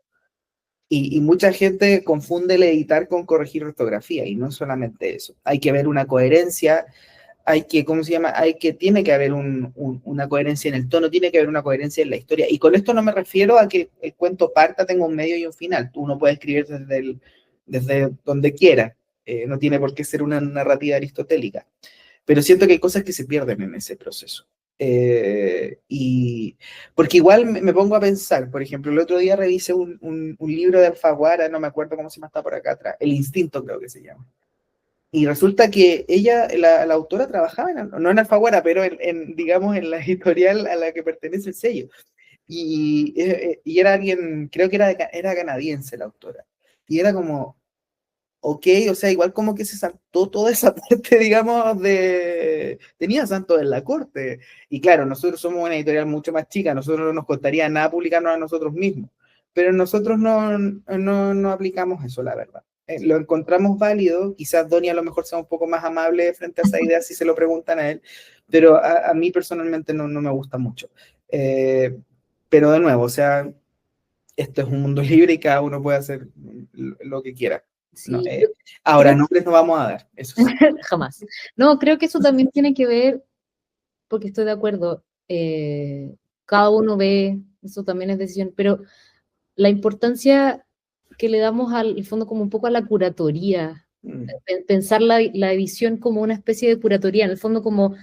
Y mucha gente confunde el editar con corregir ortografía, y no solamente eso. Hay que ver una coherencia, ¿cómo se llama? Tiene que haber una coherencia en el tono, tiene que haber una coherencia en la historia. Y con esto no me refiero a que el cuento parta, tenga un medio y un final. Uno puede escribir desde donde quiera. No tiene por qué ser una narrativa aristotélica. Pero siento que hay cosas que se pierden en ese proceso. Porque igual me pongo a pensar, por ejemplo, el otro día revisé un libro de Alfaguara, no me acuerdo cómo se llama, está por acá atrás, El Instinto creo que se llama. Y resulta que ella, la autora, trabajaba no en Alfaguara, pero digamos, en la editorial a la que pertenece el sello. Y era alguien, creo que era canadiense la autora. Y era como, ok, o sea, igual como que se saltó toda esa parte, digamos, tenía santos en la corte. Y claro, nosotros somos una editorial mucho más chica, nosotros no nos costaría nada publicarnos a nosotros mismos, pero nosotros no aplicamos eso, la verdad. Lo encontramos válido, quizás Donnie a lo mejor sea un poco más amable frente a esa idea si se lo preguntan a él, pero a mí personalmente no me gusta mucho. Pero de nuevo, o sea, esto es un mundo libre y cada uno puede hacer lo que quiera. Sí, No, ahora, nombres no vamos a dar, eso sí. jamás. No, creo que eso también tiene que ver, porque estoy de acuerdo, cada uno ve, eso también es decisión, pero la importancia que le damos al fondo como un poco a la curatoría, pensar la edición como una especie de curatoría, en el fondo como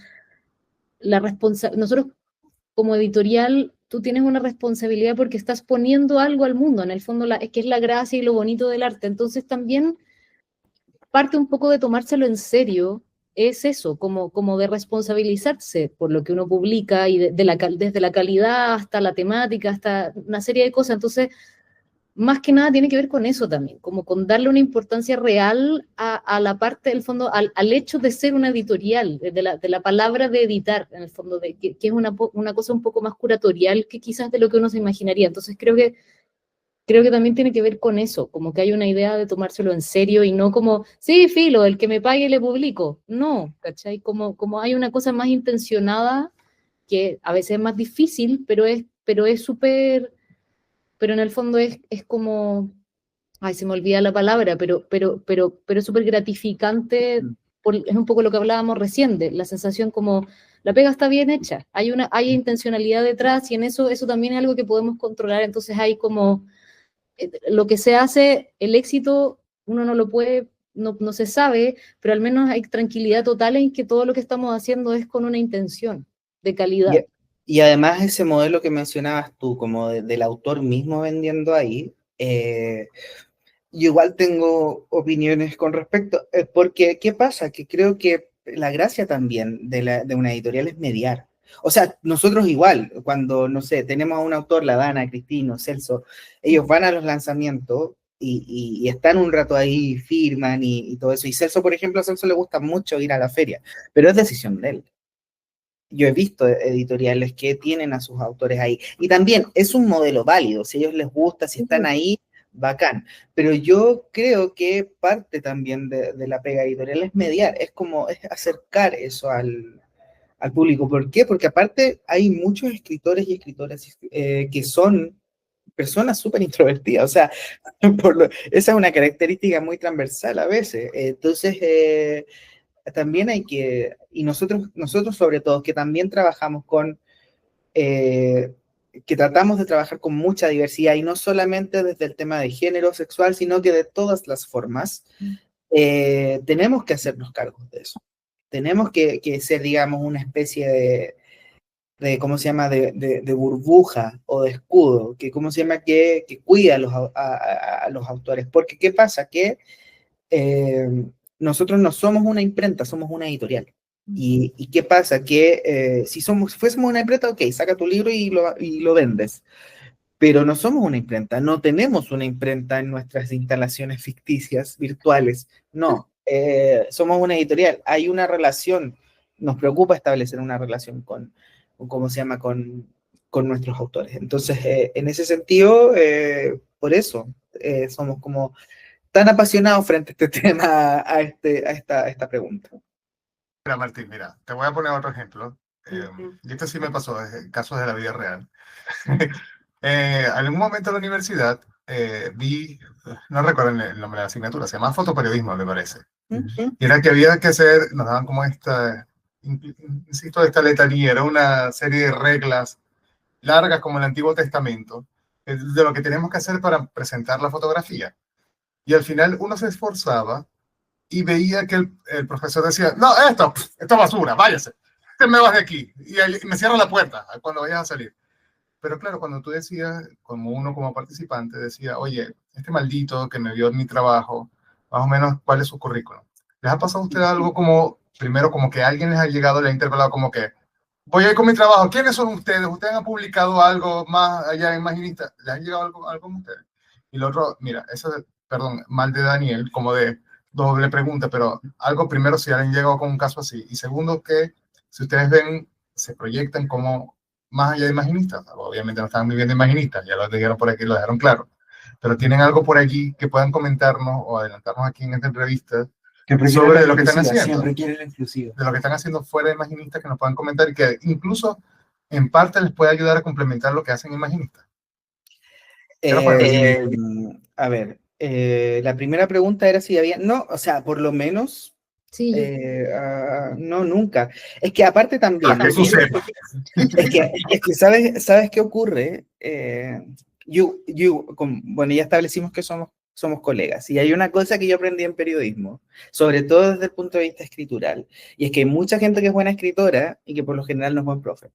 nosotros como editorial, tú tienes una responsabilidad porque estás poniendo algo al mundo, en el fondo es que es la gracia y lo bonito del arte, entonces también parte un poco de tomárselo en serio es eso, como de responsabilizarse por lo que uno publica y desde la calidad hasta la temática, hasta una serie de cosas. Entonces, más que nada tiene que ver con eso también, como con darle una importancia real a la parte del fondo, al hecho de ser una editorial, de la palabra de editar, en el fondo, que es una cosa un poco más curatorial que quizás de lo que uno se imaginaría. Entonces, creo que también tiene que ver con eso, como que hay una idea de tomárselo en serio y no como, sí, filo, el que me pague le publico. No, ¿cachai? Como hay una cosa más intencionada que a veces es más difícil, pero es súper, pero en el fondo es como, ay, se me olvida la palabra, pero es súper gratificante, es un poco lo que hablábamos recién, de la sensación como, la pega está bien hecha, hay intencionalidad detrás y en eso también es algo que podemos controlar, entonces hay como lo que se hace, el éxito, uno no lo puede no se sabe, pero al menos hay tranquilidad total en que todo lo que estamos haciendo es con una intención de calidad. Y además ese modelo que mencionabas tú, como del autor mismo vendiendo ahí, yo igual tengo opiniones con respecto, porque ¿qué pasa? Que creo que la gracia también de una editorial es mediar. O sea, nosotros igual, cuando, no sé, tenemos a un autor, la Dana, Cristino, Celso, ellos van a los lanzamientos y están un rato ahí, firman y todo eso. Y Celso, por ejemplo, a Celso le gusta mucho ir a la feria, pero es decisión de él. Yo he visto editoriales que tienen a sus autores ahí. Y también es un modelo válido. Si a ellos les gusta, si están ahí, bacán. Pero yo creo que parte también de la pega editorial es mediar, es como es acercar eso al público. ¿Por qué? Porque aparte hay muchos escritores y escritoras que son personas súper introvertidas. O sea, esa es una característica muy transversal a veces. Entonces, también hay y nosotros sobre todo, que también trabajamos que tratamos de trabajar con mucha diversidad y no solamente desde el tema de género sexual, sino que de todas las formas, tenemos que hacernos cargo de eso. Tenemos que ser, digamos, una especie ¿cómo se llama?, de burbuja o de escudo, ¿cómo se llama?, que cuida a los autores. Porque, ¿qué pasa? Que nosotros no somos una imprenta, somos una editorial. ¿Y qué pasa? Que si fuésemos una imprenta, ok, saca tu libro y lo vendes. Pero no somos una imprenta, no tenemos una imprenta en nuestras instalaciones ficticias, virtuales. No, somos una editorial. Hay una relación, nos preocupa establecer una relación ¿cómo se llama?, con nuestros autores. Entonces, en ese sentido, por eso somos como tan apasionado frente a este tema, a esta pregunta. Mira, Martín, mira, te voy a poner otro ejemplo. Y esto sí me pasó, casos de la vida real. En algún momento en la universidad vi, no recuerdo el nombre de la asignatura, se llama fotoperiodismo, me parece. Y era que había que hacer, nos daban como insisto, esta letanía, era una serie de reglas largas como el Antiguo Testamento, de lo que tenemos que hacer para presentar la fotografía. Y al final uno se esforzaba y veía que el profesor decía, no, esto es basura, váyase, te me vas de aquí y me cierra la puerta cuando vayas a salir. Pero claro, cuando tú decías, como uno como participante, decía, oye, este maldito que me vio en mi trabajo, más o menos, ¿cuál es su currículum? ¿Les ha pasado a ustedes algo como, primero, como que alguien les ha llegado, les ha interpelado como que, voy a ir con mi trabajo, ¿quiénes son ustedes? ¿Ustedes han publicado algo más allá en Imaginista? ¿Les ha llegado algo con ustedes? Y lo otro, mira, eso, perdón, mal de Daniel, como de doble pregunta, pero algo primero, si alguien llegado con un caso así, y segundo, que si ustedes ven, se proyectan como más allá de Imaginistas, obviamente no están viviendo Imaginistas, ya lo dijeron por aquí, lo dejaron claro, pero tienen algo por allí que puedan comentarnos o adelantarnos aquí en esta entrevista sobre lo que están haciendo, siempre quieren la exclusiva, de lo que están haciendo fuera de Imaginistas, que nos puedan comentar y que incluso en parte les puede ayudar a complementar lo que hacen Imaginistas. A ver, la primera pregunta era si había, no, o sea, por lo menos, sí, no, nunca. Es que aparte también, es que ¿sabes qué ocurre? Bueno, ya establecimos que somos colegas, y hay una cosa que yo aprendí en periodismo, sobre todo desde el punto de vista escritural, y es que hay mucha gente que es buena escritora y que por lo general no es buen profe.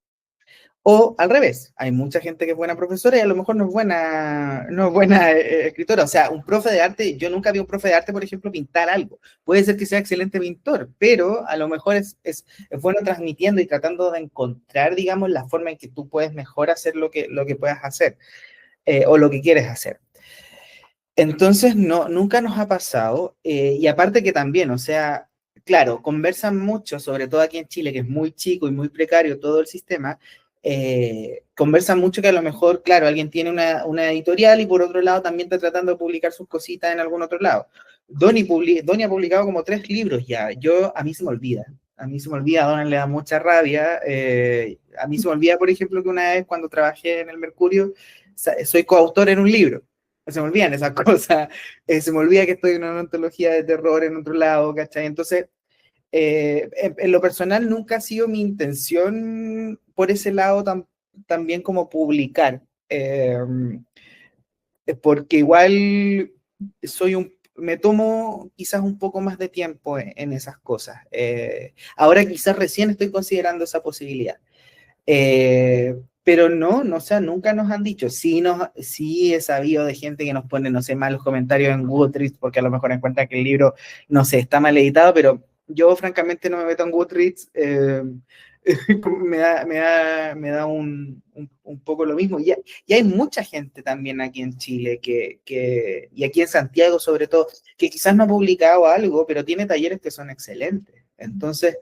O al revés, hay mucha gente que es buena profesora y a lo mejor no es buena escritora. O sea, un profe de arte, yo nunca vi un profe de arte, por ejemplo, pintar algo. Puede ser que sea excelente pintor, pero a lo mejor es bueno transmitiendo y tratando de encontrar, digamos, la forma en que tú puedes mejor hacer lo que puedas hacer o lo que quieres hacer. Entonces, no, nunca nos ha pasado. Y aparte que también, o sea, claro, conversan mucho, sobre todo aquí en Chile, que es muy chico y muy precario todo el sistema. Conversan mucho que a lo mejor, claro, alguien tiene una editorial y por otro lado también está tratando de publicar sus cositas en algún otro lado. Donny ha publicado como 3 libros ya. A mí se me olvida. A Donny le da mucha rabia. A mí se me olvida, por ejemplo, que una vez cuando trabajé en el Mercurio, soy coautor en un libro. Se me olvidan esas cosas. Se me olvida que estoy en una antología de terror en otro lado, ¿cachai? Entonces, en lo personal nunca ha sido mi intención por ese lado también como publicar, porque igual soy me tomo quizás un poco más de tiempo en esas cosas. Ahora quizás recién estoy considerando esa posibilidad. Pero no, o sea, nunca nos han dicho. Sí he sabido de gente que nos pone, no sé, malos comentarios en Goodreads porque a lo mejor encuentra que el libro, no sé, está mal editado, pero yo francamente no me meto en Goodreads. Me da un poco lo mismo. Y hay mucha gente también aquí en Chile y aquí en Santiago sobre todo, que quizás no ha publicado algo, pero tiene talleres que son excelentes. Entonces,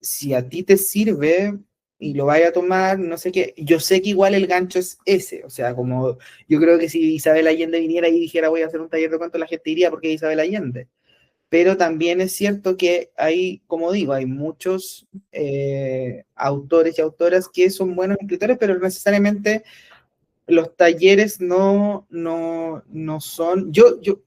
si a ti te sirve y lo vaya a tomar, no sé qué, yo sé que igual el gancho es ese, o sea, como yo creo que si Isabel Allende viniera y dijera voy a hacer un taller de cuento, la gente iría porque es Isabel Allende. Pero también es cierto que hay, como digo, hay muchos autores y autoras que son buenos escritores, pero necesariamente los talleres no son...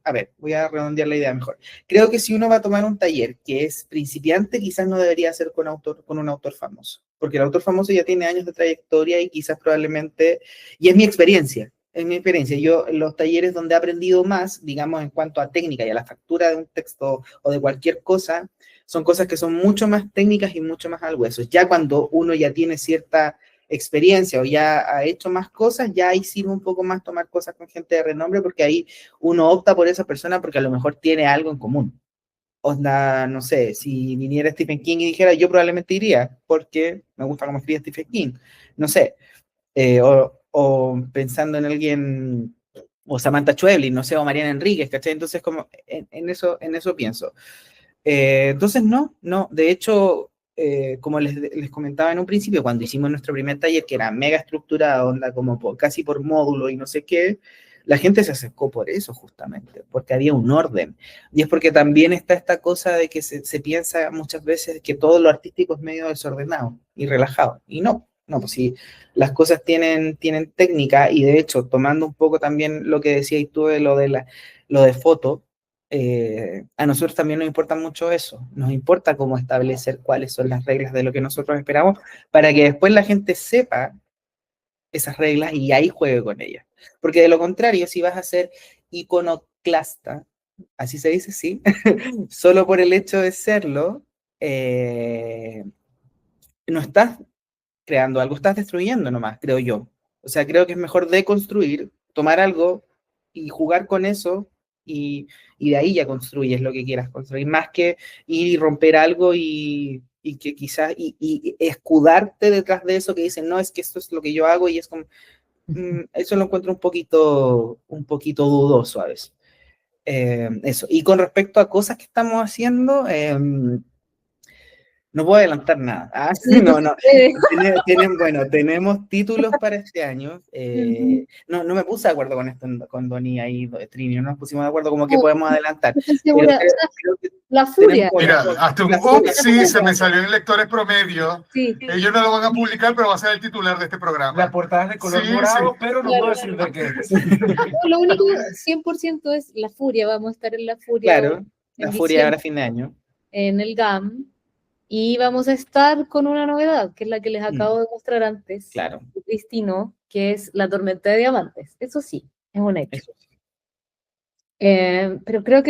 A ver, voy a redondear la idea mejor. Creo que si uno va a tomar un taller que es principiante, quizás no debería ser con un autor famoso, porque el autor famoso ya tiene años de trayectoria y quizás probablemente... Y es mi experiencia. Yo, los talleres donde he aprendido más, digamos, en cuanto a técnica y a la factura de un texto o de cualquier cosa, son cosas que son mucho más técnicas y mucho más al hueso. Ya cuando uno ya tiene cierta experiencia o ya ha hecho más cosas, ya ahí sirve un poco más tomar cosas con gente de renombre, porque ahí uno opta por esa persona porque a lo mejor tiene algo en común. Onda, no sé, si viniera Stephen King y dijera, yo probablemente iría, porque me gusta cómo escribe Stephen King. No sé, o pensando en alguien, o Samantha Schweblin, no sé, o Mariana Enríquez, ¿cachai? Entonces, como en eso pienso. Entonces, no, de hecho, como les comentaba en un principio, cuando hicimos nuestro primer taller, que era mega estructurado, onda como casi por módulo y no sé qué, la gente se acercó por eso justamente, porque había un orden. Y es porque también está esta cosa de que se piensa muchas veces que todo lo artístico es medio desordenado y relajado. Y no, pues sí, las cosas tienen técnica, y de hecho, tomando un poco también lo que decías tú de lo de foto, a nosotros también nos importa mucho eso, nos importa cómo establecer cuáles son las reglas de lo que nosotros esperamos, para que después la gente sepa esas reglas y ahí juegue con ellas. Porque de lo contrario, si vas a ser iconoclasta, así se dice, sí, solo por el hecho de serlo, no estás creando algo, estás destruyendo nomás, creo yo. O sea, creo que es mejor deconstruir, tomar algo y jugar con eso, y de ahí ya construyes lo que quieras construir, más que ir y romper algo y que quizás, y escudarte detrás de eso que dicen, no, es que esto es lo que yo hago, y es como, eso lo encuentro un poquito dudoso a veces. Eso. Y con respecto a cosas que estamos haciendo, no puedo adelantar nada. No. Tenemos títulos para este año. No me puse de acuerdo con esto, con Donnie y Trini, no nos pusimos de acuerdo como que podemos adelantar. Creo que la furia. Mira, hasta un sí, se me salió en lectores promedio. Sí. Ellos no lo van a publicar, pero va a ser el titular de este programa. La portada es de color morado, pero no puedo decir de qué. Lo único 100% es la furia. Vamos a estar en la furia. Claro, la furia ahora a fin de año. En el GAM. Y vamos a estar con una novedad, que es la que les acabo de mostrar antes, claro, Cristino, que es la tormenta de diamantes. Eso sí, es un hecho. Pero creo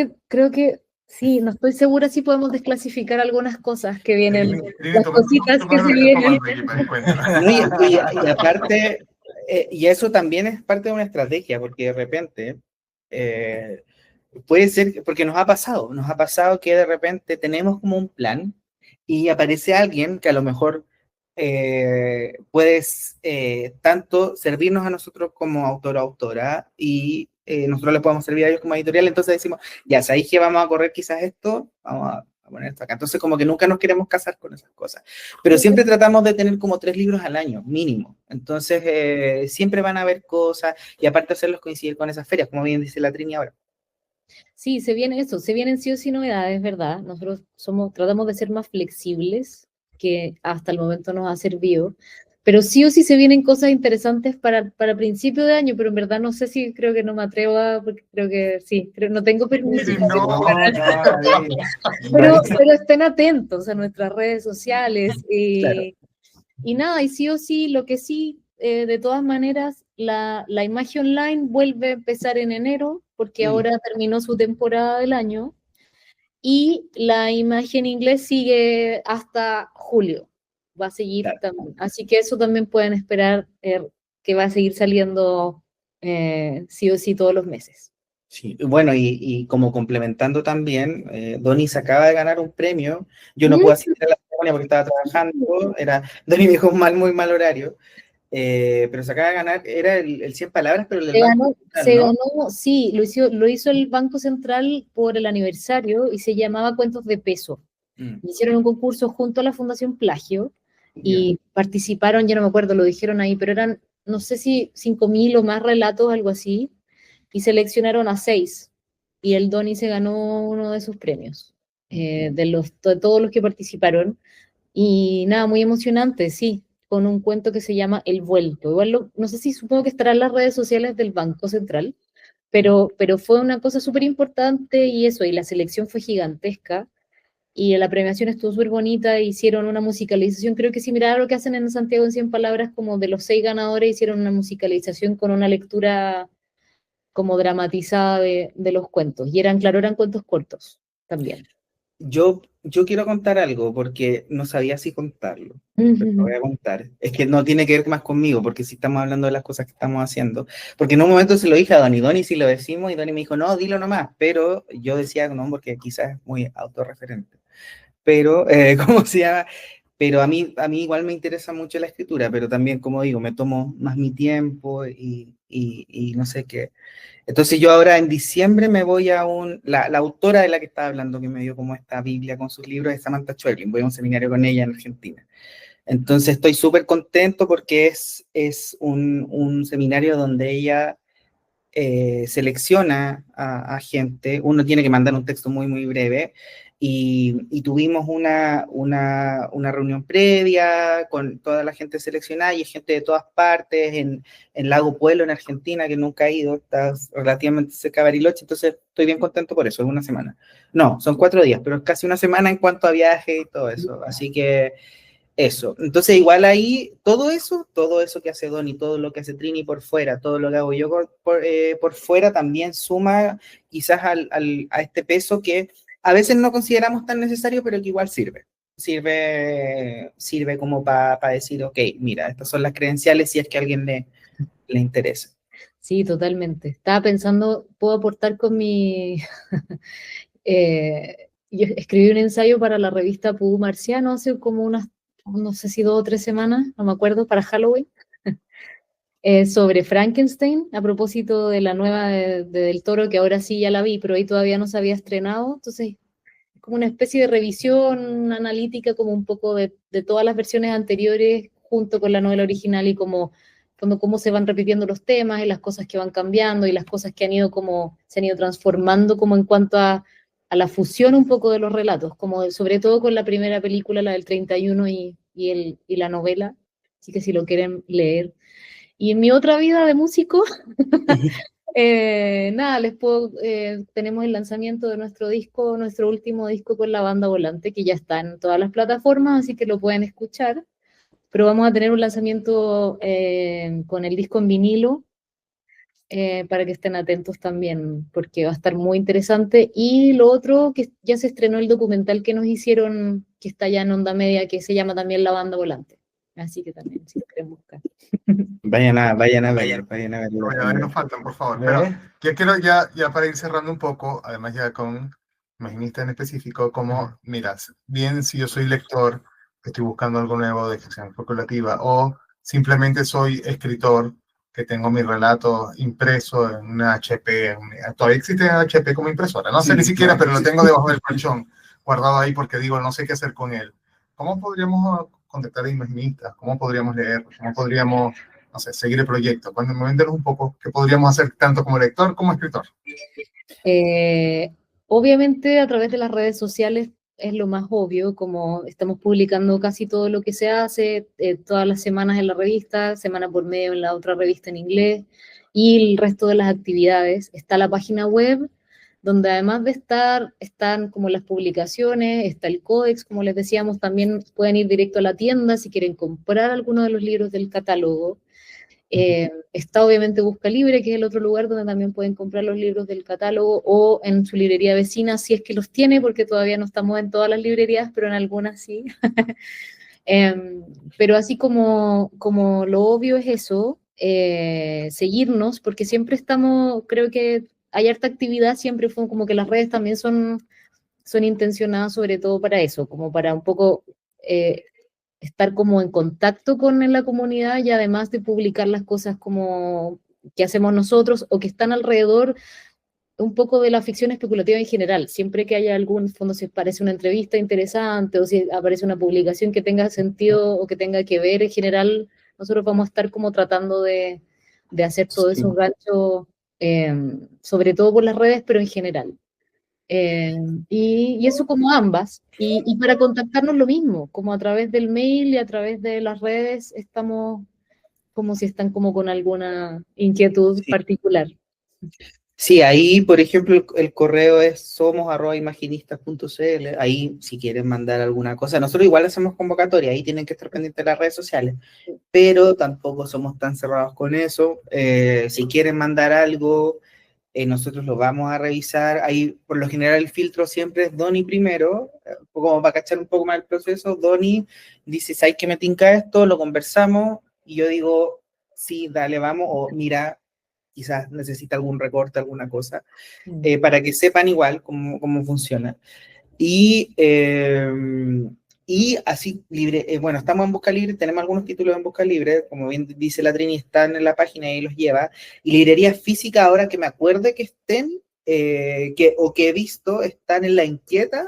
que sí, no estoy segura si podemos desclasificar algunas cosas que vienen, las cositas que se vienen. Y aparte, y eso también es parte de una estrategia, porque de repente puede ser, porque nos ha pasado que de repente tenemos como un plan, y aparece alguien que a lo mejor puede tanto servirnos a nosotros como autor o autora, y nosotros les podemos servir a ellos como editorial. Entonces decimos, ya sabéis que vamos a correr quizás esto, vamos a poner esto acá. Entonces como que nunca nos queremos casar con esas cosas, pero siempre tratamos de tener como 3 libros al año, mínimo. Entonces siempre van a haber cosas, y aparte hacerlos coincidir con esas ferias, como bien dice la Trini ahora. Sí, se vienen sí o sí novedades, ¿verdad? Nosotros tratamos de ser más flexibles, que hasta el momento nos ha servido, pero sí o sí se vienen cosas interesantes para principio de año, pero en verdad no sé si, creo que no me atrevo porque creo que sí, no tengo permiso. Pero estén atentos a nuestras redes sociales, claro. Y nada, y sí o sí, lo que sí, de todas maneras, la imagen online vuelve a empezar en enero, porque ahora terminó su temporada del año, y la imagen inglés sigue hasta julio, va a seguir también. Así que eso también pueden esperar, que va a seguir saliendo sí o sí todos los meses. Sí, bueno, y como complementando también, Donny se acaba de ganar un premio. Yo no pude asistir a la ceremonia porque estaba trabajando, Donny me dijo muy mal horario, pero se acaba de ganar, era el 100 palabras, pero el del Banco Central, ¿no? Ganó, sí, lo hizo el Banco Central por el aniversario y se llamaba Cuentos de Peso. Hicieron un concurso junto a la Fundación Plagio y participaron, ya no me acuerdo, lo dijeron ahí, pero eran, no sé si 5.000 o más relatos, algo así, y seleccionaron a 6, y el Donny se ganó uno de sus premios, de todos los que participaron, y nada, muy emocionante, sí, con un cuento que se llama El Vuelto. Igual no sé si, supongo que estará en las redes sociales del Banco Central, pero fue una cosa súper importante, y eso, y la selección fue gigantesca, y la premiación estuvo súper bonita, hicieron una musicalización, creo que similar a lo que hacen en Santiago en 100 palabras, como de los 6 ganadores hicieron una musicalización con una lectura como dramatizada de los cuentos, y eran cuentos cortos también. Yo quiero contar algo, porque no sabía si contarlo, pero lo voy a contar. Es que no tiene que ver más conmigo, porque si estamos hablando de las cosas que estamos haciendo, porque en un momento se lo dije a Donny si lo decimos, y Donny me dijo, no, dilo nomás, pero yo decía no, porque quizás es muy autorreferente. Pero, ¿cómo se llama? Pero a mí igual me interesa mucho la escritura, pero también, como digo, me tomo más mi tiempo y no sé qué. Entonces yo ahora en diciembre me voy a la autora de la que estaba hablando, que me dio como esta Biblia con sus libros, es Samantha Schweblin. Voy a un seminario con ella en Argentina. Entonces estoy súper contento porque es un seminario donde ella selecciona a gente. Uno tiene que mandar un texto muy breve, y tuvimos una reunión previa con toda la gente seleccionada, y gente de todas partes, en Lago Puelo, en Argentina, que nunca he ido, está relativamente cerca de Bariloche, entonces estoy bien contento por eso. Es una semana. No, son 4 días, pero es casi una semana en cuanto a viaje y todo eso, así que eso. Entonces igual ahí, todo eso que hace Donny, todo lo que hace Trini por fuera, todo lo que hago yo por fuera, también suma quizás a este peso que a veces no consideramos tan necesario, pero que igual sirve como para decir, ok, mira, estas son las credenciales si es que a alguien le interesa. Sí, totalmente. Estaba pensando, puedo aportar con mi... yo escribí un ensayo para la revista Pú Marciano hace como unas, no sé si 2 o 3 semanas, no me acuerdo, para Halloween, sobre Frankenstein, a propósito de la nueva de Del Toro, que ahora sí ya la vi, pero ahí todavía no se había estrenado. Entonces, como una especie de revisión analítica, como un poco de todas las versiones anteriores, junto con la novela original, y cómo se van repitiendo los temas, y las cosas que van cambiando, y las cosas que se han ido transformando, como en cuanto a la fusión un poco de los relatos, como sobre todo con la primera película, la del 31, y la novela, así que si lo quieren leer. Y en mi otra vida de músico, nada, tenemos el lanzamiento de nuestro disco, nuestro último disco con la banda Volante, que ya está en todas las plataformas, así que lo pueden escuchar. Pero vamos a tener un lanzamiento con el disco en vinilo, para que estén atentos también, porque va a estar muy interesante. Y lo otro, que ya se estrenó el documental que nos hicieron, que está ya en Onda Media, que se llama también La Banda Volante. Así que también, si lo quieren buscar. Vayan a verlo. Nos faltan, por favor. Pero ya quiero, ya para ir cerrando un poco, además ya con imaginista en específico, como, miras, bien si yo soy lector, estoy buscando algo nuevo de ficción especulativa, o simplemente soy escritor, que tengo mi relato impreso en una HP, todavía existe HP como impresora, no sé ni siquiera, pero lo tengo debajo del colchón, guardado ahí porque digo, no sé qué hacer con él. ¿Cómo podríamos contactar a imaginistas? ¿Cómo podríamos leer? ¿Cómo podríamos, no sé, seguir el proyecto? Cuéntanos un poco qué podríamos hacer tanto como lector como escritor. Obviamente a través de las redes sociales es lo más obvio, como estamos publicando casi todo lo que se hace, todas las semanas en la revista, semana por medio en la otra revista en inglés, y el resto de las actividades. Está la página web, donde además de están como las publicaciones, está el códex, como les decíamos, también pueden ir directo a la tienda si quieren comprar alguno de los libros del catálogo. Está obviamente Busca Libre, que es el otro lugar donde también pueden comprar los libros del catálogo, o en su librería vecina, si es que los tiene, porque todavía no estamos en todas las librerías, pero en algunas sí. Pero así como lo obvio es eso, seguirnos, porque siempre estamos, creo que hay harta actividad, siempre fue como que las redes también son intencionadas sobre todo para eso, como para un poco estar como en contacto con la comunidad y además de publicar las cosas como que hacemos nosotros o que están alrededor un poco de la ficción especulativa en general. Siempre que haya algún fondo, si aparece una entrevista interesante o si aparece una publicación que tenga sentido o que tenga que ver en general, nosotros vamos a estar como tratando de hacer todos esos ganchos, sobre todo por las redes, pero en general. Y eso como ambas. Y para contactarnos lo mismo, como a través del mail y a través de las redes, estamos como si están como con alguna inquietud particular. Sí, ahí, por ejemplo, el correo es somos@imaginistas.cl. Ahí, si quieren mandar alguna cosa, nosotros igual hacemos convocatoria, ahí tienen que estar pendientes de las redes sociales, pero tampoco somos tan cerrados con eso. Si quieren mandar algo, nosotros lo vamos a revisar. Ahí, por lo general, el filtro siempre es Donny primero, como para cachar un poco más el proceso. Donny dice, ¿sabes qué me tinca esto? Lo conversamos, y yo digo, sí, dale, vamos, o mira, quizás necesita algún recorte, alguna cosa, para que sepan igual cómo funciona. Y así, libre, bueno, estamos en Busca Libre, tenemos algunos títulos en Busca Libre, como bien dice la Trini, están en la página y los lleva. Y librerías físicas, ahora que me acuerde que estén, que he visto, están en La Inquieta,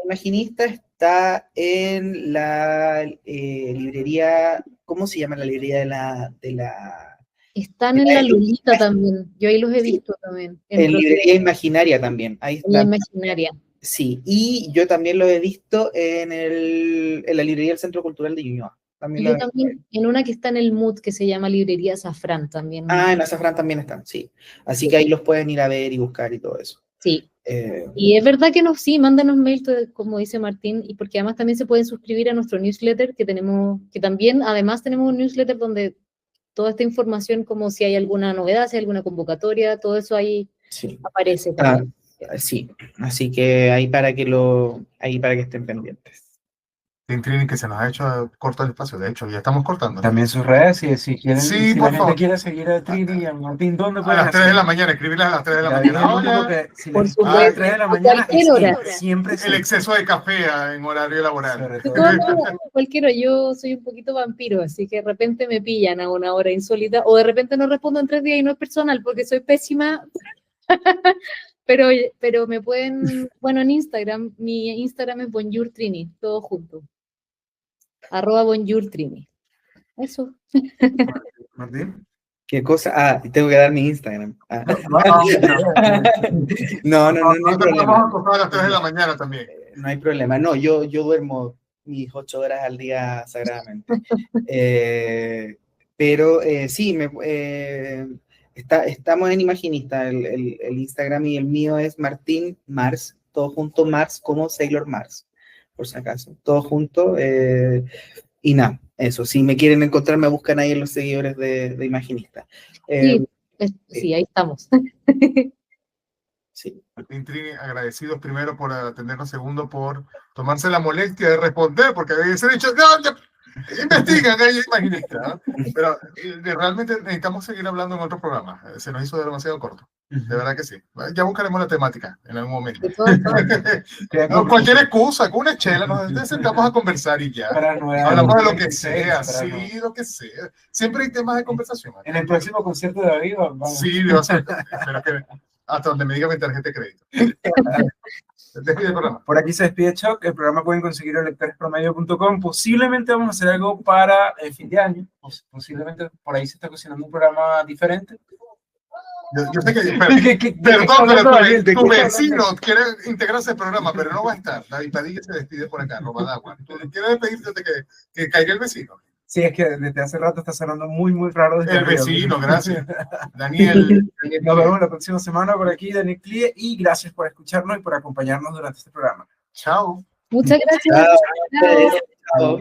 Imaginista, está en la librería, ¿cómo se llama la librería de la Están en la Lulita también, yo ahí los he visto también. En librería Imaginaria también, ahí está. En la Imaginaria. Sí, y yo también lo he visto en la librería del Centro Cultural de Ñuñoa. Y yo también, en una que está en el MUD, que se llama Librería Azafrán también. En Azafrán también están, sí. Así que ahí los pueden ir a ver y buscar y todo eso. Sí. Y es verdad que sí, mándanos mail, como dice Martín, y porque además también se pueden suscribir a nuestro newsletter, que también, además tenemos un newsletter donde toda esta información, como si hay alguna novedad, si hay alguna convocatoria, todo eso ahí aparece también. Sí, así que ahí para que estén pendientes. Trini, que se nos ha hecho corto el espacio, de hecho, ya estamos cortando, ¿no? También sus redes, si quieren, sí, si por la favor. gente quiere seguir a Trini y a Martín, ¿dónde pueden A las 3 de la mañana, escribirles a las 3 de la mañana. Por supuesto. A las 3 de la mañana siempre el exceso de café en horario laboral. Cualquiera, yo soy un poquito vampiro, así que de repente me pillan a una hora insólita, o de repente no respondo en 3 días y no es personal, porque soy pésima. Pero me pueden, bueno, en Instagram, mi Instagram es bonjourtrini, todo junto. @bonjourtrini. Eso. Martín. ¿Qué cosa? Tengo que dar mi Instagram. No hay problema. Vamos a acostar a las 3 de la mañana también. No hay problema. No, yo duermo mis 8 horas al día sagradamente. Pero sí, estamos en Imaginista, el Instagram, y el mío es Martín Mars, todo junto, Mars como Sailor Mars, por si acaso, todo junto. Y nada, eso, si me quieren encontrar, me buscan ahí en los seguidores de Imaginista. Sí, ahí estamos. Sí. Martín, Trini, agradecidos primero por atendernos, segundo por tomarse la molestia de responder, porque había dicho, no, investigan, ahí Imaginista, ¿no? Pero realmente necesitamos seguir hablando en otros programas, se nos hizo demasiado corto, de verdad que sí. Ya buscaremos la temática en algún momento. No, cualquier excusa, con una chela, nos sentamos a conversar y ya. Hablamos de lo que sea, sí, lo que sea. Siempre hay temas de conversación. En el próximo concierto de David, vamos. Sí, espero que hasta donde me diga mi tarjeta de crédito. Despide el programa. Por aquí se despide Chuck. El programa pueden conseguirlo en lectorespromedio.com. Posiblemente vamos a hacer algo para el fin de año. Posiblemente por ahí se está cocinando un programa diferente. Yo sé que, perdón, pero tu vecino quiere integrarse al programa, pero no va a estar. David Padilla se despide por acá, roba de agua. ¿Tú quieres despedirte de que caiga el vecino? Sí, es que desde hace rato está sonando muy, muy raro. El vecino, gracias. Daniel. Nos vemos la próxima semana por aquí, Daniel Clie, y gracias por escucharnos y por acompañarnos durante este programa. Chao. Muchas gracias. Chao.